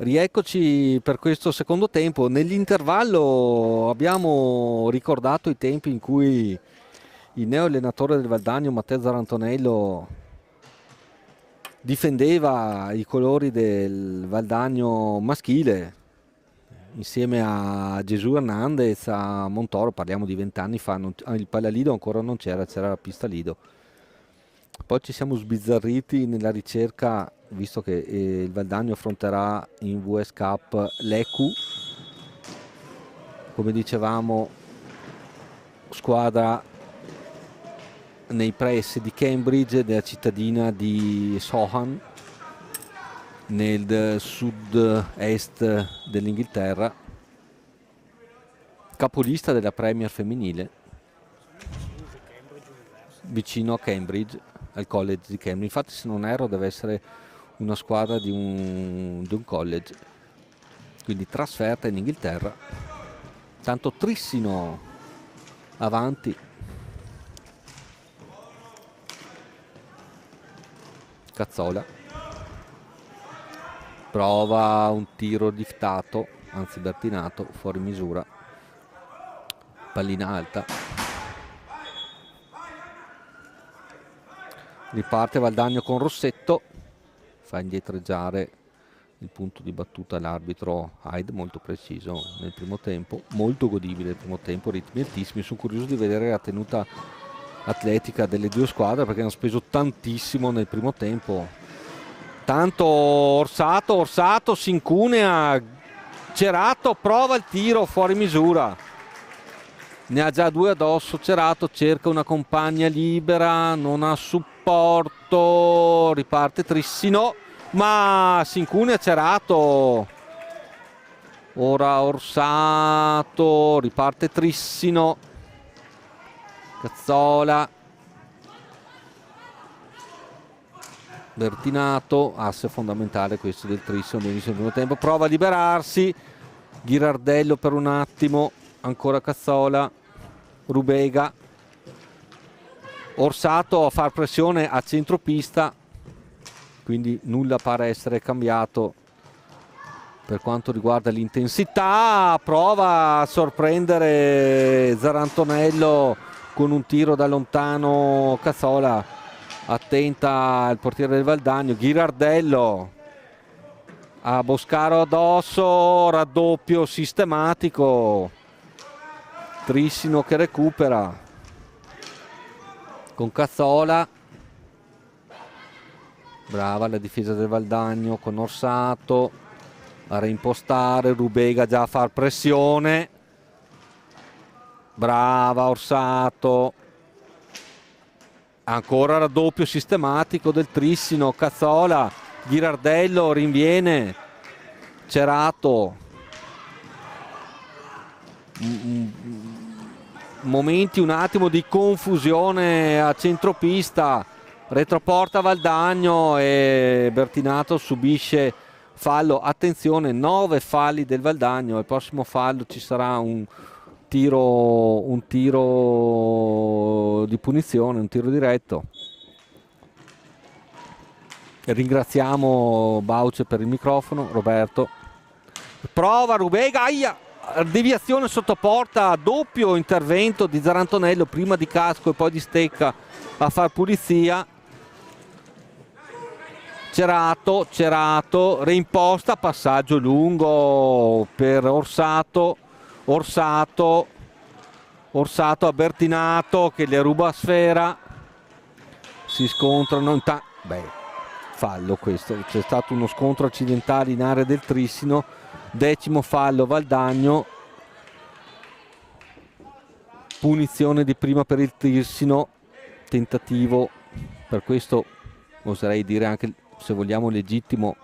Rieccoci per questo secondo tempo. Nell'intervallo abbiamo ricordato i tempi in cui il neo allenatore del Valdagno, Matteo Zarantonello, difendeva i colori del Valdagno maschile insieme a Gesù Hernandez, a Montoro. Parliamo di 20 anni fa, il Palalido ancora non c'era la pista Lido. Poi ci siamo sbizzarriti nella ricerca, visto che il Valdagno affronterà in VS Cup l'ECU, come dicevamo, squadra nei pressi di Cambridge, della cittadina di Soham, nel sud-est dell'Inghilterra, capolista della Premier femminile, vicino a Cambridge, al college di Cambridge. Infatti, se non erro, deve essere una squadra di un college, quindi trasferta in Inghilterra. Tanto Trissino avanti, Cazzola prova un tiro liftato, anzi bertinato, fuori misura, pallina alta, riparte Valdagno con Rossetto, fa indietreggiare il punto di battuta l'arbitro Hyde, molto preciso nel primo tempo, molto godibile il primo tempo, ritmi altissimi. Sono curioso di vedere la tenuta atletica delle due squadre, perché hanno speso tantissimo nel primo tempo. Tanto Orsato si incunea, Cerato prova il tiro fuori misura, ne ha già due addosso. Cerato cerca una compagna libera, non ha supporto, riparte Trissino, ma si incunea Cerato. Ora Orsato, riparte Trissino, Cazzola, Bertinato, asse fondamentale questo del Trissino, benissimo nel primo tempo, prova a liberarsi, Ghirardello per un attimo, ancora Cazzola, Rubega, Orsato a far pressione a centropista, quindi nulla pare essere cambiato per quanto riguarda l'intensità. Prova a sorprendere Zarantonello con un tiro da lontano, Cazzola, attenta il portiere del Valdagno, Ghirardello a Boscaro addosso, raddoppio sistematico, Trissino che recupera con Cazzola, brava la difesa del Valdagno con Orsato a reimpostare, Rubega già a far pressione, brava Orsato, ancora raddoppio sistematico del Trissino, Cazzola, Ghirardello rinviene, Cerato, momenti un attimo di confusione a centropista, retroporta Valdagno e Bertinato subisce fallo. Attenzione, 9 falli del Valdagno, al prossimo fallo ci sarà un tiro di punizione, un tiro diretto. Ringraziamo Bauce per il microfono, Roberto. Prova Rubega, aia, deviazione sotto porta, doppio intervento di Zarantonello, prima di Casco e poi di Stecca a far pulizia. Cerato, reimposta, passaggio lungo per Orsato a Bertinato che le ruba a sfera, si scontrano, fallo questo, c'è stato uno scontro accidentale in area del Trissino, 10° fallo Valdagno, punizione di prima per il Trissino, tentativo, per questo oserei dire anche, se vogliamo, legittimo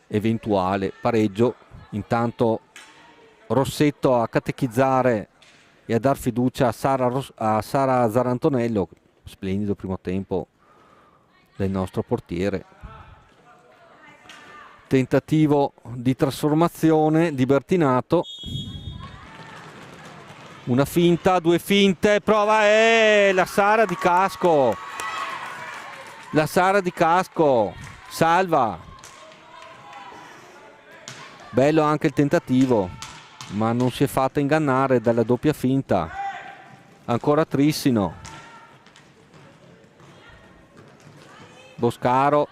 eventuale pareggio. Intanto Rossetto a catechizzare e a dar fiducia a Sara Zarantonello, splendido primo tempo del nostro portiere. Tentativo di trasformazione di Bertinato, una finta, due finte, prova la Sara di Casco, salva, bello anche il tentativo, ma non si è fatta ingannare dalla doppia finta. Ancora Trissino, Boscaro,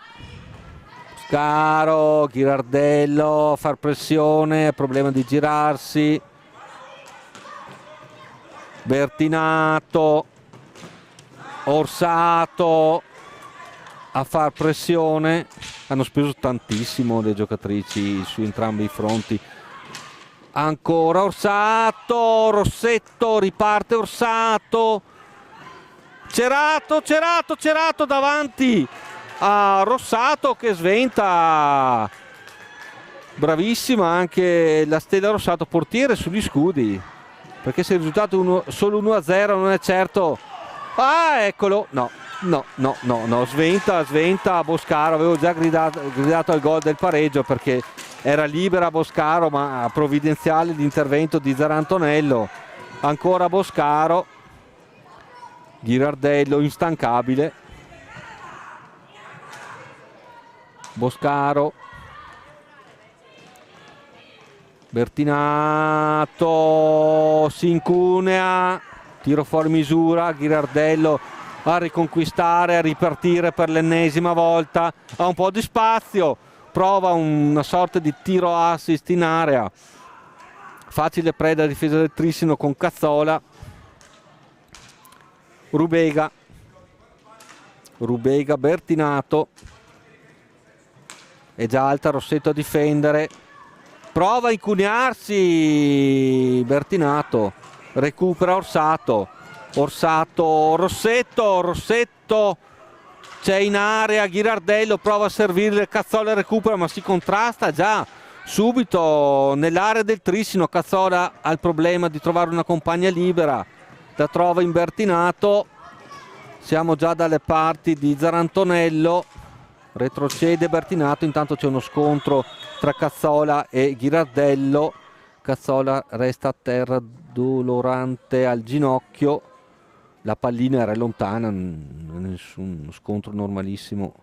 Ghirardello a far pressione, problema di girarsi, Bertinato, Orsato a far pressione. Hanno speso tantissimo le giocatrici su entrambi i fronti. Ancora Orsato, Rossetto, riparte Orsato, Cerato davanti a Rossato che sventa. Bravissima anche la Stella Rossato, portiere sugli scudi, perché se il risultato è solo 1-0 non è certo. Ah, eccolo, no, sventa Boscaro. Avevo già gridato al gol del pareggio perché era libera Boscaro, ma provvidenziale l'intervento di Zarantonello. Ancora Boscaro, Ghirardello instancabile, Boscaro, Bertinato si incunea, tiro fuori misura, Ghirardello a riconquistare, a ripartire per l'ennesima volta, ha un po' di spazio, prova una sorta di tiro assist in area, facile preda a difesa del Trissino con Cazzola. Rubega, Bertinato, è già alta Rossetto a difendere, prova a incunearsi Bertinato, recupera Orsato, Rossetto c'è in area, Ghirardello prova a servire, Cazzola recupera ma si contrasta già subito nell'area del Trissino. Cazzola ha il problema di trovare una compagna libera, la trova in Bertinato, siamo già dalle parti di Zarantonello, retrocede Bertinato, intanto c'è uno scontro tra Cazzola e Ghirardello, Cazzola resta a terra dolorante al ginocchio, la pallina era lontana, nessun scontro normalissimo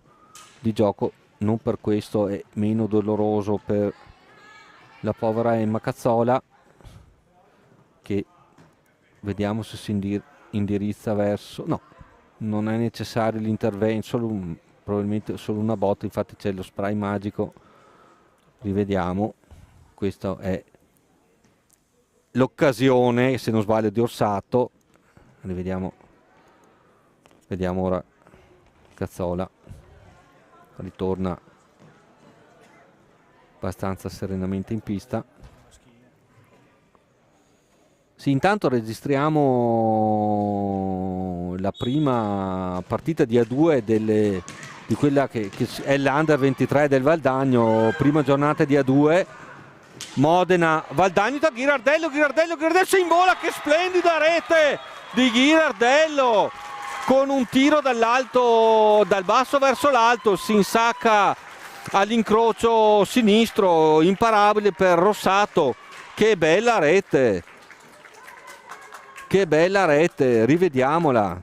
di gioco, non per questo è meno doloroso per la povera Emma Cazzola, che vediamo se si indirizza verso... No, non è necessario l'intervento, probabilmente solo una botta, infatti c'è lo spray magico. Rivediamo, questa è l'occasione, se non sbaglio, di Orsato. Rivediamo, vediamo ora Cazzola, ritorna abbastanza serenamente in pista. Sì, intanto registriamo la prima partita di A2 di quella che è l'Under 23 del Valdagno, prima giornata di A2. Modena, Valdagno da Ghirardello si invola, che splendida rete di Ghirardello con un tiro dall'alto, dal basso verso l'alto, si insacca all'incrocio sinistro, imparabile per Rossato. Che bella rete, rivediamola.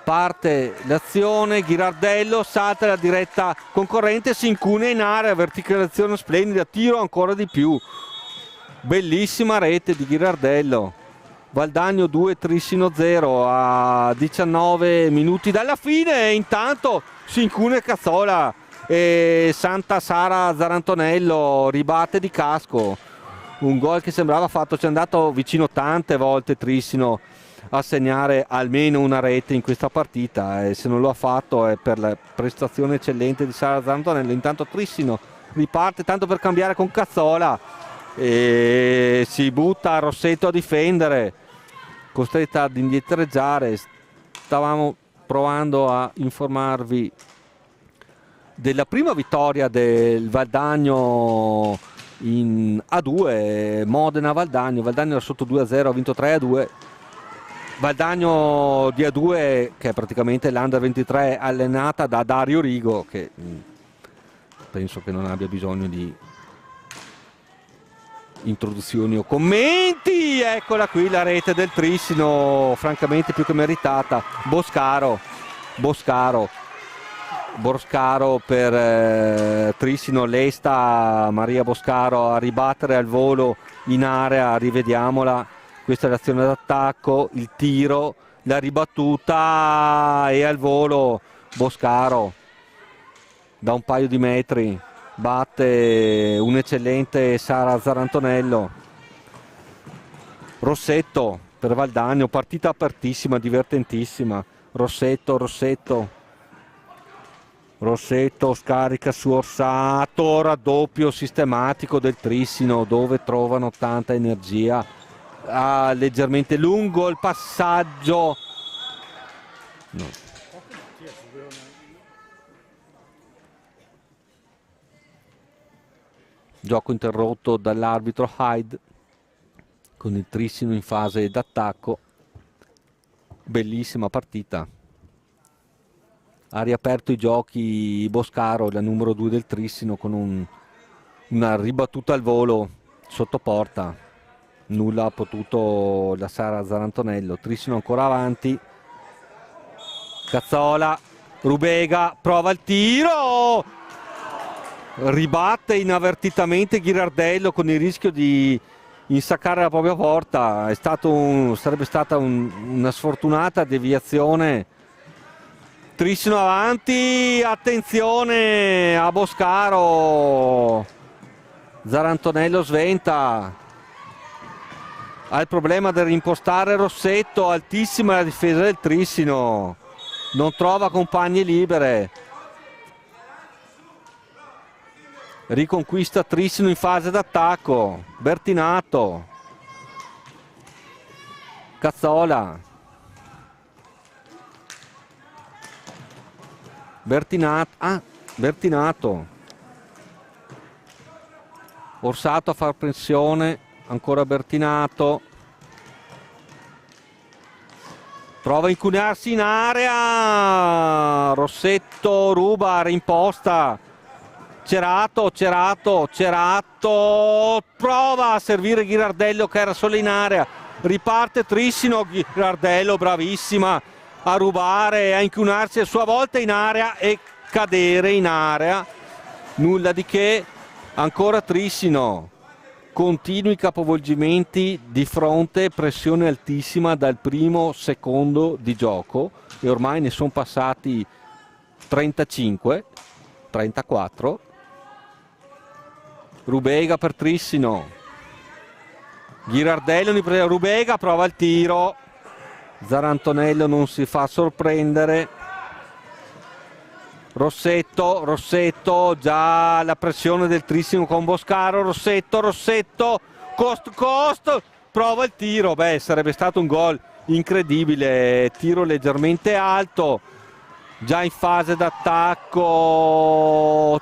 Parte l'azione, Ghirardello salta la diretta concorrente, si incunea in area, verticalazione splendida, tiro ancora di più, bellissima rete di Ghirardello. Valdagno 2, Trissino 0 a 19 minuti dalla fine, e intanto si incunea Cazzola e Santa Sara Zarantonello ribatte di casco, un gol che sembrava fatto, ci è andato vicino tante volte Trissino a segnare almeno una rete in questa partita, e se non lo ha fatto è per la prestazione eccellente di Sara Zarantonello. Intanto Trissino riparte tanto per cambiare con Cazzola e si butta Rossetto a difendere, costretta ad indietreggiare. Stavamo provando a informarvi della prima vittoria del Valdagno in A2, Modena-Valdagno era sotto 2-0, ha vinto 3-2. Valdagno di A2 che è praticamente l'Under 23 allenata da Dario Rigo, che penso che non abbia bisogno di introduzioni o commenti. Eccola qui la rete del Trissino, francamente più che meritata. Boscaro Boscaro per Trissino, lesta Maria Boscaro a ribattere al volo in area, rivediamola, questa è l'azione d'attacco, il tiro, la ribattuta e al volo Boscaro da un paio di metri batte un eccellente Sara Zarantonello. Rossetto per Valdagno, partita apertissima, divertentissima. Rossetto scarica su Orsato, raddoppio sistematico del Trissino dove trovano tanta energia. Leggermente lungo il passaggio. No. Gioco interrotto dall'arbitro Hyde con il Trissino in fase d'attacco. Bellissima partita. Ha riaperto i giochi Boscaro, la numero 2 del Trissino, con una ribattuta al volo sotto porta. Nulla ha potuto la Sara Zarantonello. Trissino ancora avanti. Cazzola, Rubega, prova il tiro! Ribatte inavvertitamente Ghirardello con il rischio di insaccare la propria porta. Sarebbe stata una sfortunata deviazione. Trissino avanti, attenzione a Boscaro. Zarantonello sventa. Ha il problema del rimpostare Rossetto, altissima la difesa del Trissino. Non trova compagne libere. Riconquista Trissino in fase d'attacco. Bertinato. Cazzola. Bertinato. Orsato a far pressione. Ancora Bertinato. Prova a incunearsi in area. Rossetto ruba, rimposta. Cerato, prova a servire Ghirardello che era solo in area, riparte Trissino, Ghirardello bravissima a rubare, a incunarsi a sua volta in area e cadere in area, nulla di che, ancora Trissino, continui capovolgimenti di fronte, pressione altissima dal primo secondo di gioco e ormai ne sono passati 35, 34. Rubega per Trissino. Ghirardello Rubega prova il tiro. Zarantonello non si fa sorprendere. Rossetto, già la pressione del Trissino con Boscaro. Rossetto, Cost, prova il tiro. Beh, sarebbe stato un gol incredibile. Tiro leggermente alto. Già in fase d'attacco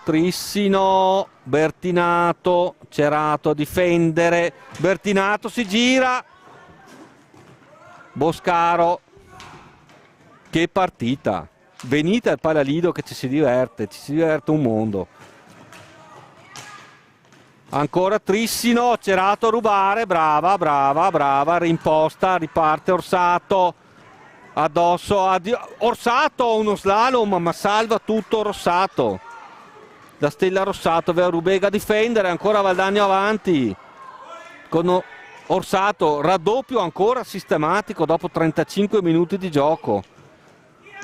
Trissino, Bertinato, Cerato a difendere, Bertinato si gira, Boscaro, che partita, venite al Palalido che ci si diverte un mondo. Ancora Trissino, Cerato a rubare, brava, rimposta, riparte Orsato. Addosso Orsato, uno slalom ma salva tutto Rossato, la stella Rossato, aveva Rubega a difendere, ancora Valdagno avanti con Orsato, raddoppio ancora sistematico dopo 35 minuti di gioco,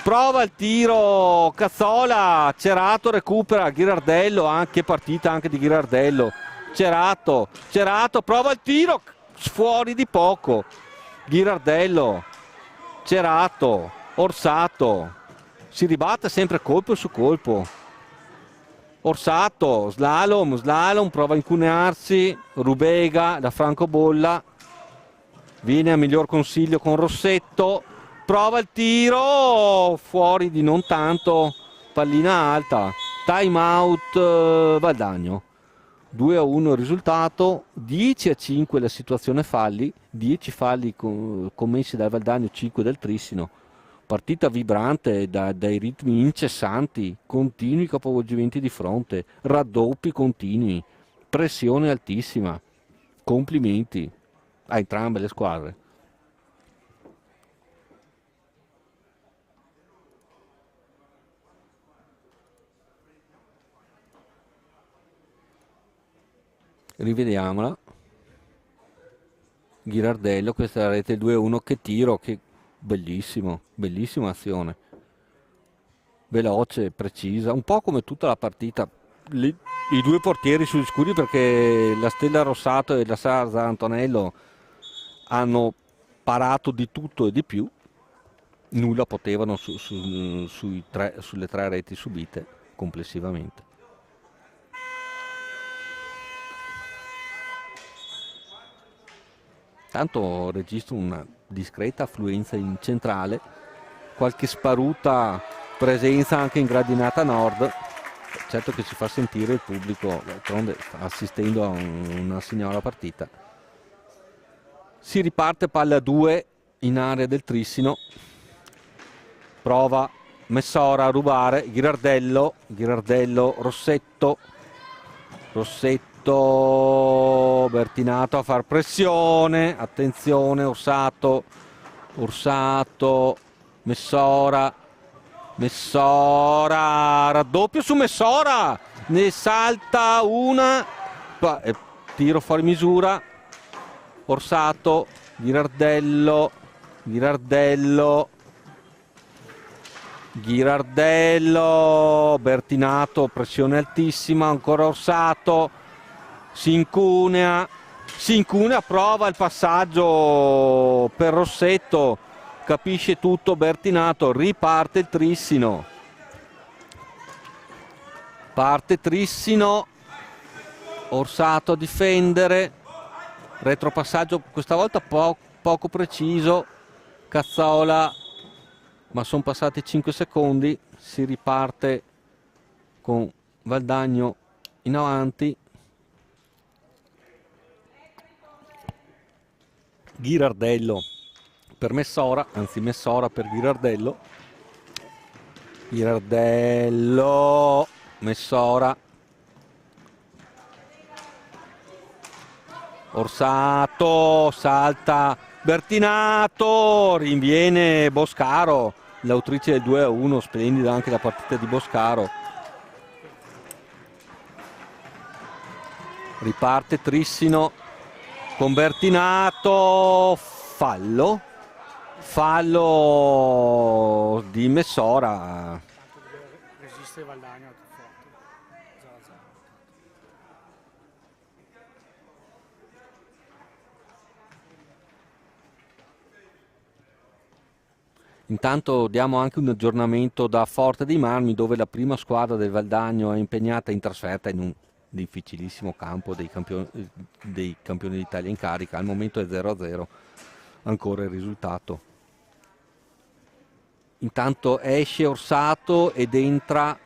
prova il tiro Cazzola, Cerato recupera, Ghirardello, anche partita anche di Ghirardello, Cerato prova il tiro, fuori di poco, Ghirardello, Cerato, Orsato, si ribatte sempre colpo su colpo. Orsato, slalom, prova a incunearsi, Rubega da francobolla, viene a miglior consiglio con Rossetto, prova il tiro, fuori di non tanto, pallina alta, time out Valdagno. 2-1 il risultato, 10-5 la situazione falli, 10 falli commessi dal Valdagno, 5 del Trissino. Partita vibrante dai ritmi incessanti, continui capovolgimenti di fronte, raddoppi continui, pressione altissima. Complimenti a entrambe le squadre. Rivediamola. Ghirardello, questa è la rete 2-1, che tiro, che bellissimo, bellissima azione. Veloce, precisa, un po' come tutta la partita. I due portieri sugli scudi, perché la Stella Rossato e la Sara Antonello hanno parato di tutto e di più. Nulla potevano sulle tre reti subite complessivamente. Tanto registro una discreta affluenza in centrale, qualche sparuta presenza anche in gradinata nord. Certo che si fa sentire il pubblico, d'altronde sta assistendo a una signora partita. Si riparte, palla 2 in area del Trissino. Prova Messora a rubare, Ghirardello, Rossetto, Bertinato a far pressione, attenzione, Orsato, Messora, raddoppio su Messora, ne salta una, tiro fuori misura, Orsato, Ghirardello, Bertinato, pressione altissima, ancora Orsato, si incunea, prova il passaggio per Rossetto, capisce tutto Bertinato, riparte il Trissino. Parte Trissino, Orsato a difendere, retropassaggio questa volta poco preciso, Cazzola, ma sono passati 5 secondi, si riparte con Valdagno in avanti. Ghirardello per Messora, anzi Messora per Ghirardello. Messora. Orsato, salta Bertinato, rinviene Boscaro, l'autrice del 2-1, splendida anche la partita di Boscaro. Riparte Trissino con Bertinato, fallo di Messora. Resiste Valdagno più forte. 0-0. Intanto diamo anche un aggiornamento da Forte dei Marmi, dove la prima squadra del Valdagno è impegnata in trasferta in un difficilissimo campo dei campioni d'Italia in carica. Al momento è 0-0 ancora il risultato. Intanto esce Orsato ed entra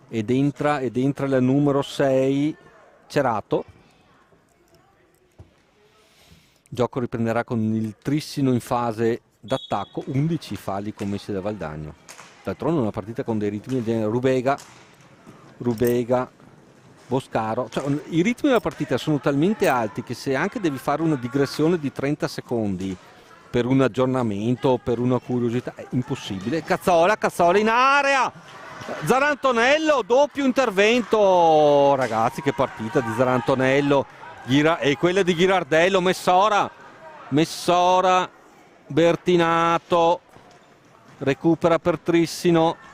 la numero 6 Cerato. Il gioco riprenderà con il Trissino in fase d'attacco, 11 falli commessi da Valdagno. D'altronde una partita con dei ritmi del genere. Rubega, Boscaro, cioè, i ritmi della partita sono talmente alti che se anche devi fare una digressione di 30 secondi per un aggiornamento, per una curiosità, è impossibile. Cazzola in area, Zarantonello, doppio intervento, ragazzi, che partita di Zarantonello, e quella di Ghirardello. Messora, Bertinato, recupera per Trissino,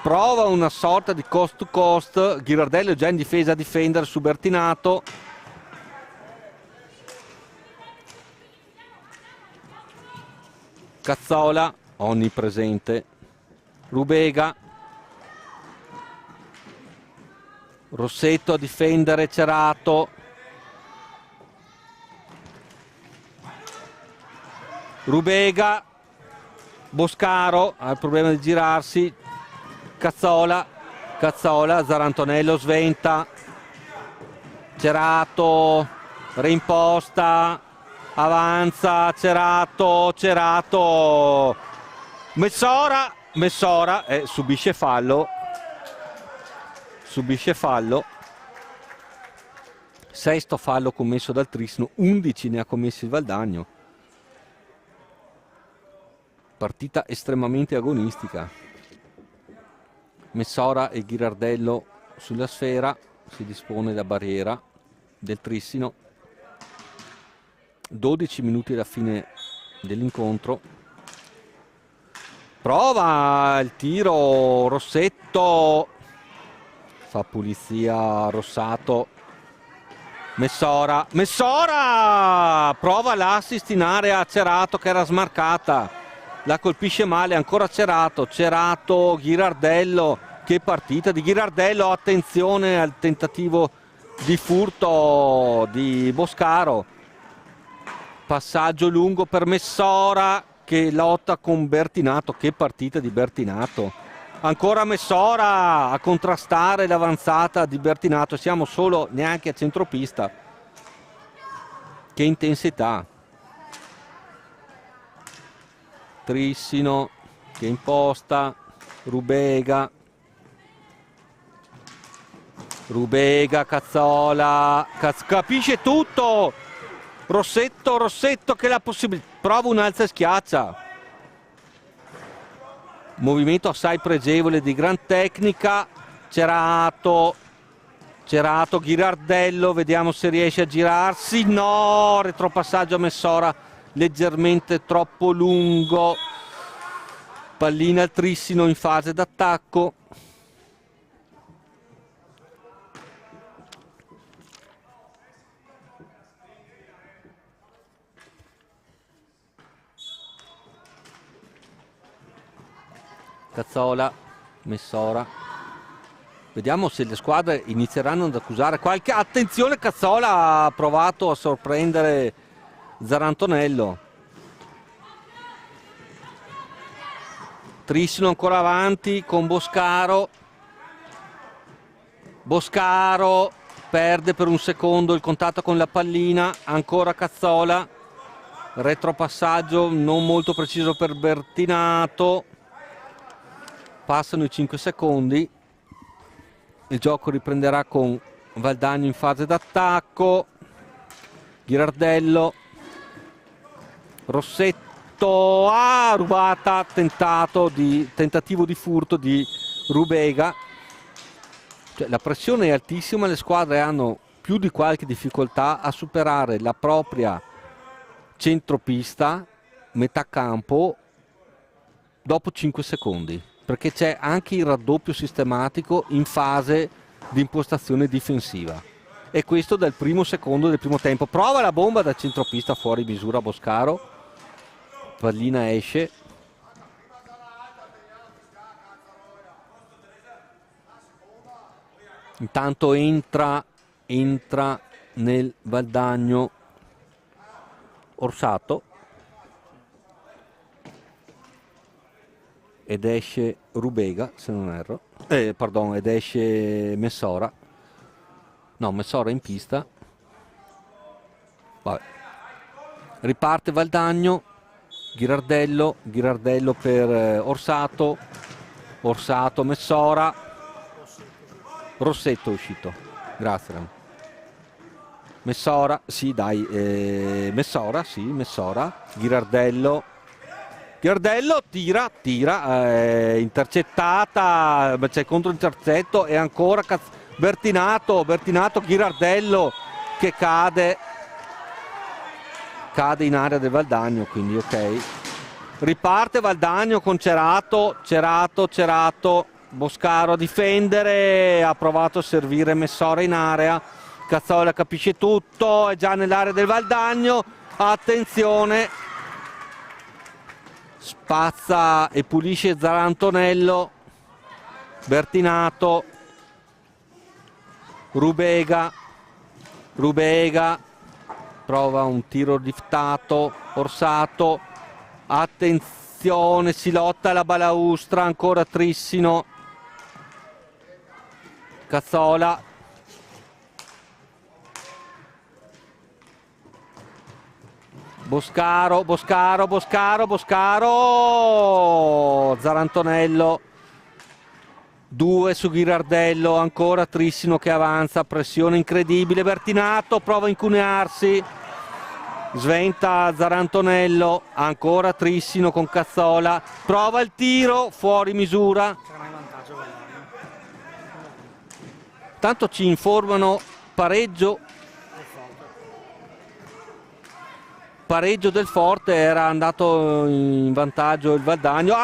prova una sorta di cost to cost, Ghirardello è già in difesa a difendere su Bertinato. Cazzola, onnipresente, Rubega, Rossetto a difendere Cerato, Rubega, Boscaro ha il problema di girarsi, Cazzola, Zarantonello sventa, Cerato reimposta, avanza Cerato, Messora subisce fallo, sesto fallo commesso dal Trissino, 11 ne ha commessi il Valdagno. Partita estremamente agonistica. Messora e Ghirardello sulla sfera, si dispone la barriera del Trissino. 12 minuti alla fine dell'incontro. Prova il tiro Rossetto, fa pulizia Rossato. Messora prova l'assist in area, Cerato che era smarcata, la colpisce male, ancora Cerato, Ghirardello, che partita di Ghirardello, attenzione al tentativo di furto di Boscaro, passaggio lungo per Messora che lotta con Bertinato, che partita di Bertinato, ancora Messora a contrastare l'avanzata di Bertinato, siamo solo neanche a centropista, che intensità. Trissino che imposta, Rubega, Cazzola, capisce tutto, Rossetto che la possibilità, prova un'alza e schiaccia, movimento assai pregevole di gran tecnica. Cerato, Ghirardello, vediamo se riesce a girarsi, no, retropassaggio a Messora leggermente troppo lungo, pallina al Trissino in fase d'attacco. Cazzola, Messora, vediamo se le squadre inizieranno ad accusare qualche... Attenzione, Cazzola ha provato a sorprendere Zarantonello. Trissino ancora avanti con Boscaro, perde per un secondo il contatto con la pallina, ancora Cazzola, retropassaggio non molto preciso per Bertinato. Passano i 5 secondi, il gioco riprenderà con Valdagno in fase d'attacco, Ghirardello, Rossetto, rubata, tentativo di furto di Rubega. Cioè, la pressione è altissima, le squadre hanno più di qualche difficoltà a superare la propria centropista, metà campo, dopo 5 secondi. Perché c'è anche il raddoppio sistematico in fase di impostazione difensiva, e questo dal primo secondo del primo tempo. Prova la bomba da centropista fuori misura Boscaro, pallina esce, intanto entra nel Valdagno Orsato ed esce Rubega, se non erro, ed esce Messora, no, Messora in pista. Vabbè. Riparte Valdagno, Ghirardello per Orsato, Messora, Rossetto è uscito, grazie. Messora, sì dai, Messora, Ghirardello tira, intercettata, c'è contro intercetto e ancora Bertinato, Ghirardello che cade in area del Valdagno, quindi ok. Riparte Valdagno con Cerato, Boscaro a difendere, ha provato a servire Messora in area, Cazzola capisce tutto, è già nell'area del Valdagno, attenzione, spazza e pulisce Zarantonello, Bertinato, Rubega, prova un tiro liftato, Orsato, attenzione, si lotta alla balaustra, ancora Trissino, Cazzola, Boscaro, Zarantonello, 2 su Ghirardello, ancora Trissino che avanza, pressione incredibile, Bertinato prova a incunearsi, sventa Zarantonello, ancora Trissino con Cazzola, prova il tiro, fuori misura. Tanto ci informano pareggio del Forte, era andato in vantaggio il Valdagno.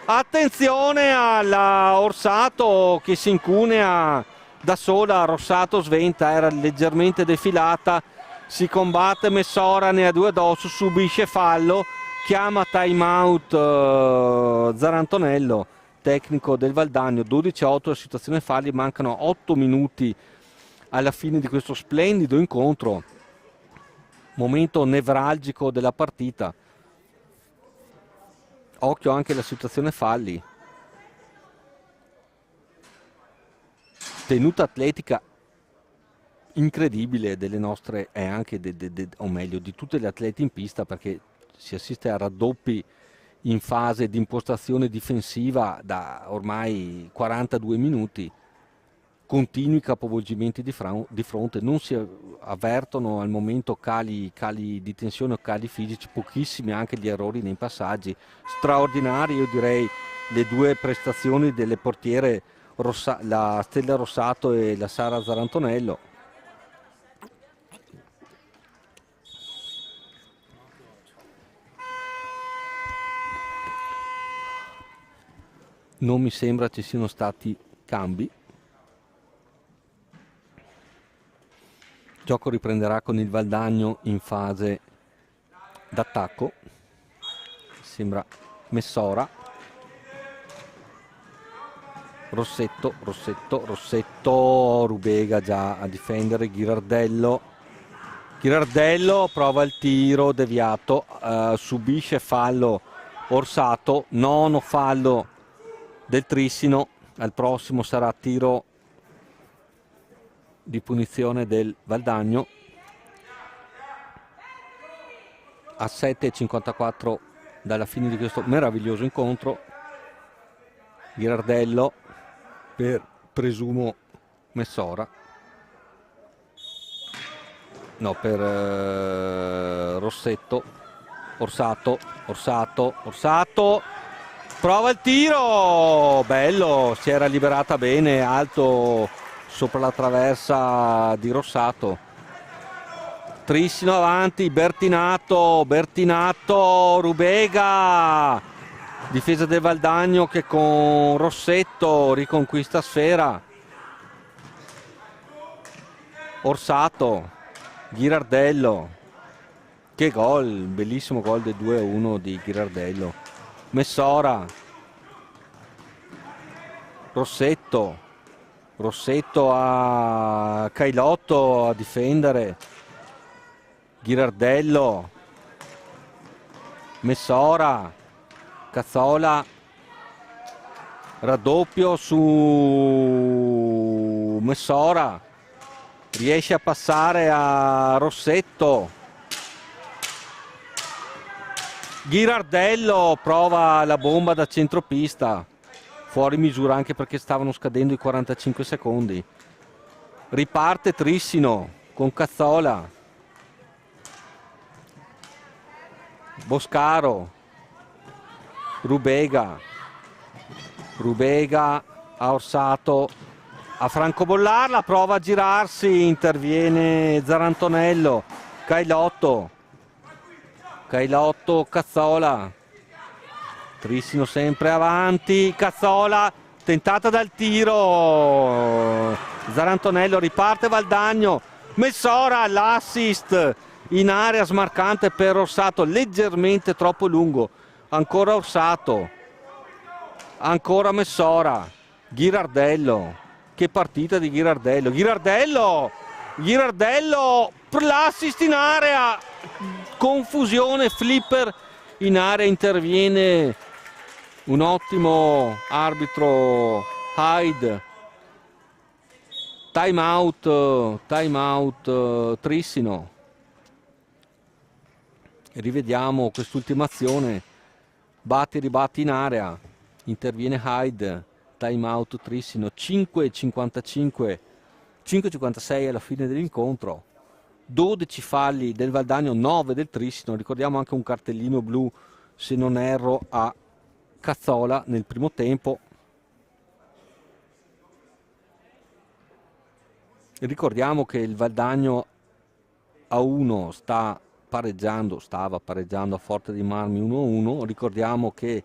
Attenzione alla Orsato che si incunea da sola. Rossato sventa, era leggermente defilata, si combatte Messora, ne ha due addosso, subisce fallo, chiama time out Zarantonello, tecnico del Valdagno. 12-8 la situazione falli, mancano 8 minuti alla fine di questo splendido incontro, momento nevralgico della partita. Occhio anche alla situazione falli, tenuta atletica incredibile delle nostre e anche o meglio di tutte le atlete in pista, perché si assiste a raddoppi in fase di impostazione difensiva da ormai 42 minuti, continui capovolgimenti di fronte, non si avvertono al momento cali di tensione o cali fisici, pochissimi anche gli errori nei passaggi. Straordinari, io direi, le due prestazioni delle portiere, la Stella Rossato e la Sara Zarantonello. Non mi sembra ci siano stati cambi. Il gioco riprenderà con il Valdagno in fase d'attacco. Sembra Messora. Rossetto, Rubega già a difendere, Ghirardello prova il tiro deviato, subisce fallo Orsato, nono fallo del Trissino, al prossimo sarà tiro di punizione del Valdagno. A 7:54 dalla fine di questo meraviglioso incontro. Ghirardello per, presumo, Messora, no, per Rossetto. Orsato, prova il tiro, bello, si era liberata bene, alto sopra la traversa di Rossato. Trissino avanti, Bertinato, Rubega, difesa del Valdagno che con Rossetto riconquista sfera. Orsato, Ghirardello, che gol, bellissimo gol del 2-1 di Ghirardello. Messora, Rossetto a Cailotto a difendere, Ghirardello, Messora, Cazzola, raddoppio su Messora, riesce a passare a Rossetto. Ghirardello prova la bomba da centropista, fuori misura anche perché stavano scadendo i 45 secondi. Riparte Trissino con Cazzola, Boscaro, Rubega a Orsato, a francobollarla, prova a girarsi, interviene Zarantonello, Cailotto, Cazzola, Trissino sempre avanti, Cazzola, tentata dal tiro, Zarantonello, riparte Valdagno, Messora, l'assist in area smarcante per Orsato, leggermente troppo lungo, ancora Orsato, ancora Messora, Ghirardello, che partita di Ghirardello, l'assist in area, confusione, flipper in area, interviene un ottimo arbitro Hyde. Time out Trissino. Rivediamo quest'ultima azione, batti e ribatti in area, interviene Hyde, time out Trissino, 5:56 alla fine dell'incontro, 12 falli del Valdagno, 9 del Trissino. Ricordiamo anche un cartellino blu, se non erro, a Cazzola nel primo tempo. Ricordiamo che il Valdagno a 1 stava pareggiando a Forte dei Marmi 1-1. Ricordiamo che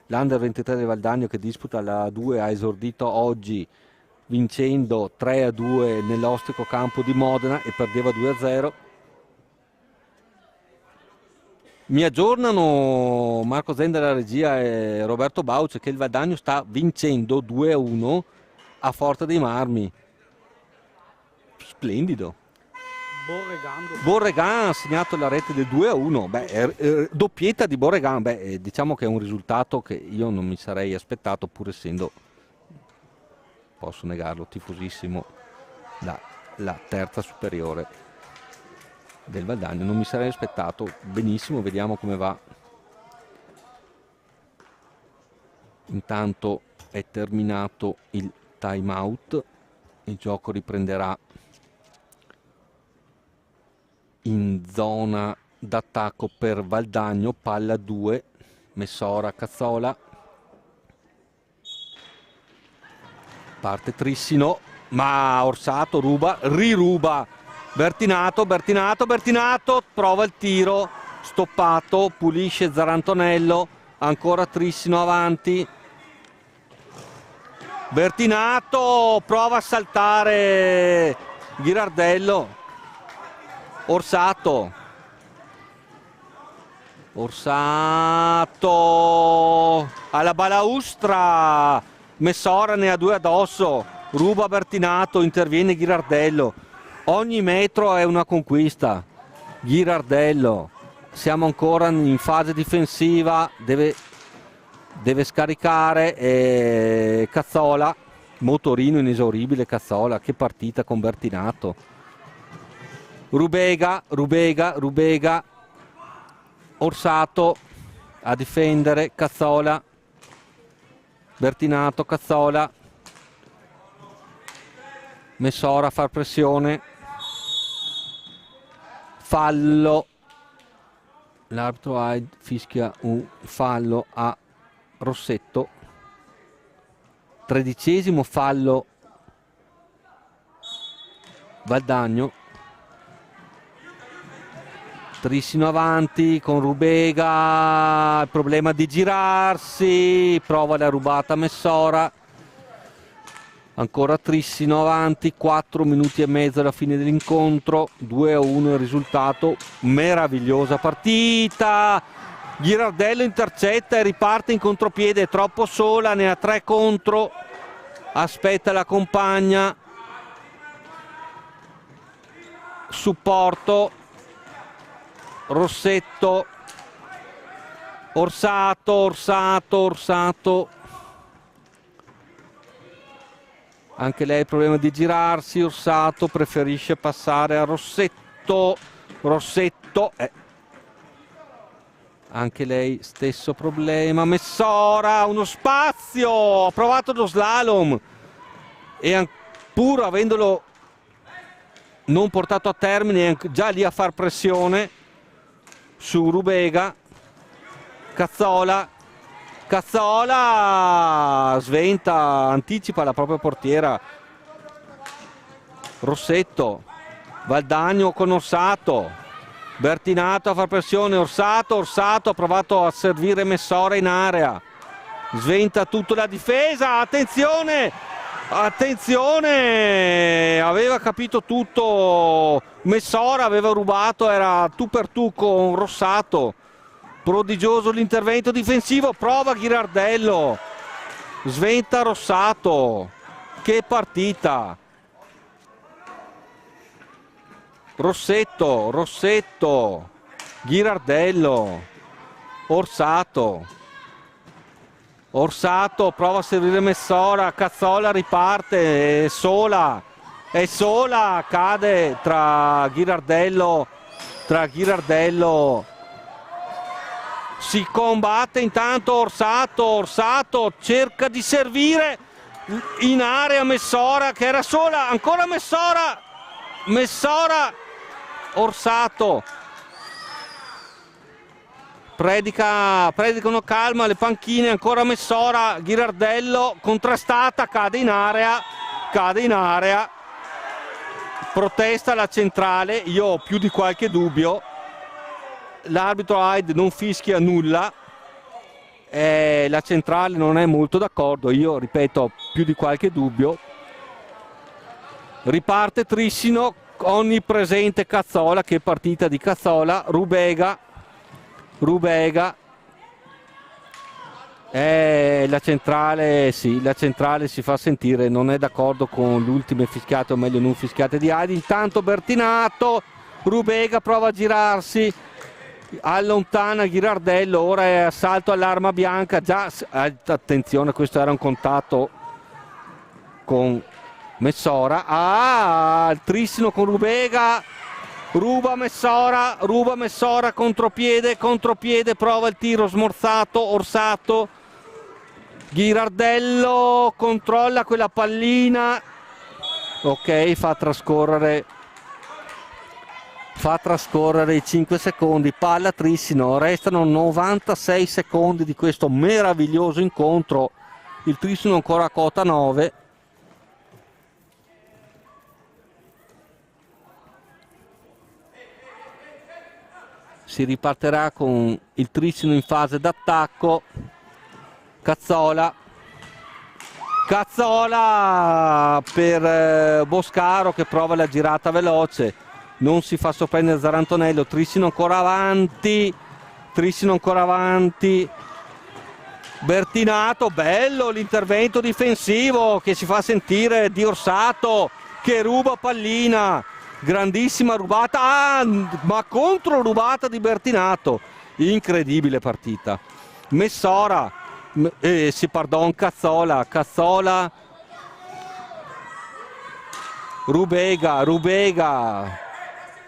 l'Under 23 del Valdagno, che disputa la 2, ha esordito oggi vincendo 3-2 nell'ostico campo di Modena e perdeva 2-0. Mi aggiornano Marco Zen della regia e Roberto Bauce che il Valdagno sta vincendo 2-1 a Forte dei Marmi. Splendido. Borregan ha segnato la rete del 2-1. Doppietta di Borregan. Diciamo che è un risultato che io non mi sarei aspettato, pur essendo, posso negarlo, tifosissimo la terza superiore del Valdagno. Non mi sarei aspettato. Benissimo, vediamo come va. Intanto è terminato il time out, il gioco riprenderà in zona d'attacco per Valdagno. Palla 2, Messora, Cazzola, parte Trissino, ma Orsato riruba. Bertinato, prova il tiro, stoppato, pulisce Zarantonello, ancora Trissino avanti. Bertinato, prova a saltare Ghirardello. Orsato alla balaustra, Messora ne ha 2 addosso, ruba Bertinato, interviene Ghirardello. Ogni metro è una conquista. Ghirardello, siamo ancora in fase difensiva, deve scaricare. Cazzola, motorino inesauribile Cazzola, che partita con Bertinato. Rubega, Orsato a difendere, Cazzola, Bertinato, Cazzola, Messora a far pressione, fallo, l'arbitro fischia un fallo a Rossetto, 13° fallo Valdagno. Trissino avanti con Rubega, il problema di girarsi, prova la rubata Messora, ancora Trissino avanti, 4 minuti e mezzo alla fine dell'incontro, 2-1 il risultato. Meravigliosa partita, Ghirardello intercetta e riparte in contropiede, è troppo sola, ne ha 3 contro, aspetta la compagna, supporto, Rossetto, Orsato, anche lei ha il problema di girarsi. Orsato preferisce passare a Rossetto, anche lei stesso problema. Messora, uno spazio, ha provato lo slalom e pur avendolo non portato a termine è già lì a far pressione su Rubega. Cazzola sventa, anticipa la propria portiera. Rossetto, Valdagno con Orsato, Bertinato a far pressione, Orsato ha provato a servire Messora in area, sventa tutto la difesa, attenzione, aveva capito tutto Messora, aveva rubato, era tu per tu con Rossato. Prodigioso l'intervento difensivo, prova Ghirardello, sventa Rossato, che partita. Rossetto, Ghirardello, Orsato prova a servire Messora, Cazzola riparte, è sola, cade tra Ghirardello, si combatte intanto Orsato cerca di servire in area Messora che era sola, ancora Messora, Orsato predicano calma le panchine, ancora Messora, Ghirardello contrastata, cade in area, protesta la centrale, io ho più di qualche dubbio, l'arbitro Hyde non fischia nulla, la centrale non è molto d'accordo, io ripeto più di qualche dubbio. Riparte Trissino, onnipresente Cazzola, che partita di Cazzola, Rubega, la centrale, sì, la centrale si fa sentire, non è d'accordo con le ultime fischiate, o meglio non fischiate di Hyde. Intanto Bertinato, Rubega prova a girarsi, allontana Ghirardello, ora è assalto all'arma bianca, già attenzione, questo era un contatto con Messora, Trissino con Rubega, ruba Messora, contropiede, prova il tiro smorzato, Orsato, Ghirardello controlla quella pallina, ok, fa trascorrere i 5 secondi, palla Trissino, restano 96 secondi di questo meraviglioso incontro, il Trissino ancora a quota 9. Si ripartirà con il Trissino in fase d'attacco. Cazzola per Boscaro che prova la girata veloce, non si fa sorprendere Zarantonello, Trissino ancora avanti, Bertinato, bello l'intervento difensivo che si fa sentire di Orsato che ruba pallina, grandissima rubata, ma contro rubata di Bertinato, incredibile partita. Messora, Cazzola, Rubega,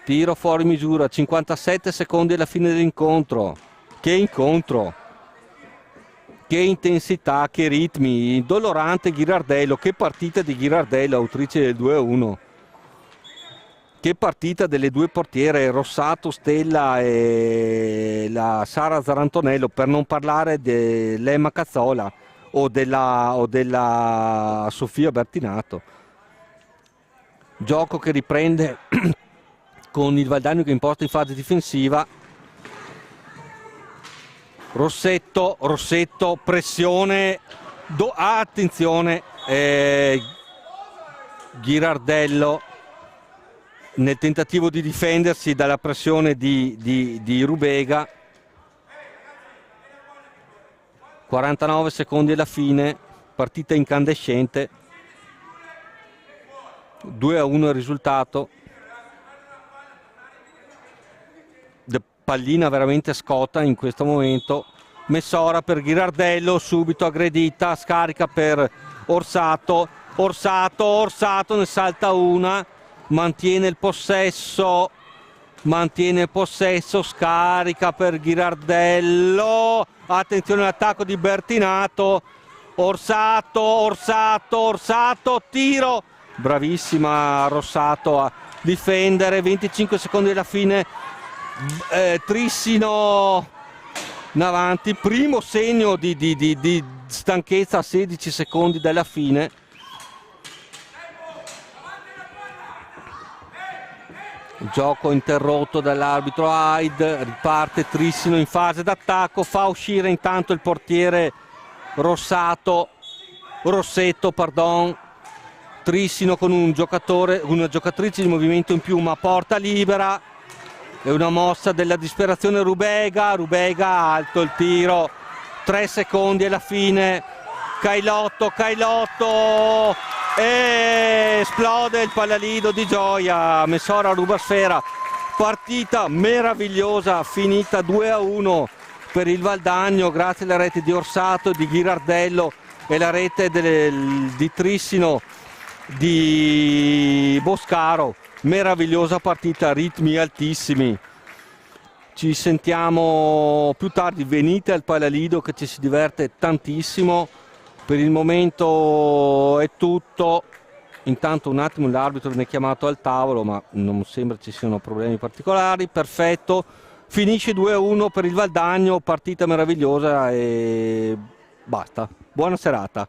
tiro fuori misura, 57 secondi alla fine dell'incontro. Che incontro, che intensità, che ritmi, dolorante Ghirardello, che partita di Ghirardello, autrice del 2-1. Che partita delle due portiere, Rossato Stella e la Sara Zarantonello, per non parlare dell'Emma Cazzola o della Sofia Bertinato. Gioco che riprende con il Valdagno che imposta in fase difensiva. Rossetto, pressione, attenzione, Ghirardello nel tentativo di difendersi dalla pressione di Rubega. 49 secondi alla fine, partita incandescente, 2-1 il risultato. Pallina veramente scotta in questo momento. Messora per Ghirardello, subito aggredita, scarica per Orsato, ne salta una, mantiene il possesso, scarica per Ghirardello, attenzione all'attacco di Bertinato, Orsato, tiro, bravissima Rossato a difendere, 25 secondi alla fine, Trissino in avanti, primo segno di stanchezza a 16 secondi dalla fine. Gioco interrotto dall'arbitro Hyde, riparte Trissino in fase d'attacco, fa uscire intanto il portiere Rossetto, Trissino con una giocatrice di movimento in più, ma porta libera, è una mossa della disperazione. Rubega alto il tiro, 3 secondi alla fine, Cailotto e esplode il pallalido di gioia, Messora ruba sfera, partita meravigliosa, finita 2-1 per il Valdagno grazie alle reti di Orsato, di Ghirardello e la rete di Trissino, di Boscaro. Meravigliosa partita, ritmi altissimi. Ci sentiamo più tardi, venite al Pallalido che ci si diverte tantissimo. Per il momento è tutto. Intanto un attimo l'arbitro viene chiamato al tavolo, ma non sembra ci siano problemi particolari. Perfetto, finisce 2-1 per il Valdagno, partita meravigliosa e basta. Buona serata.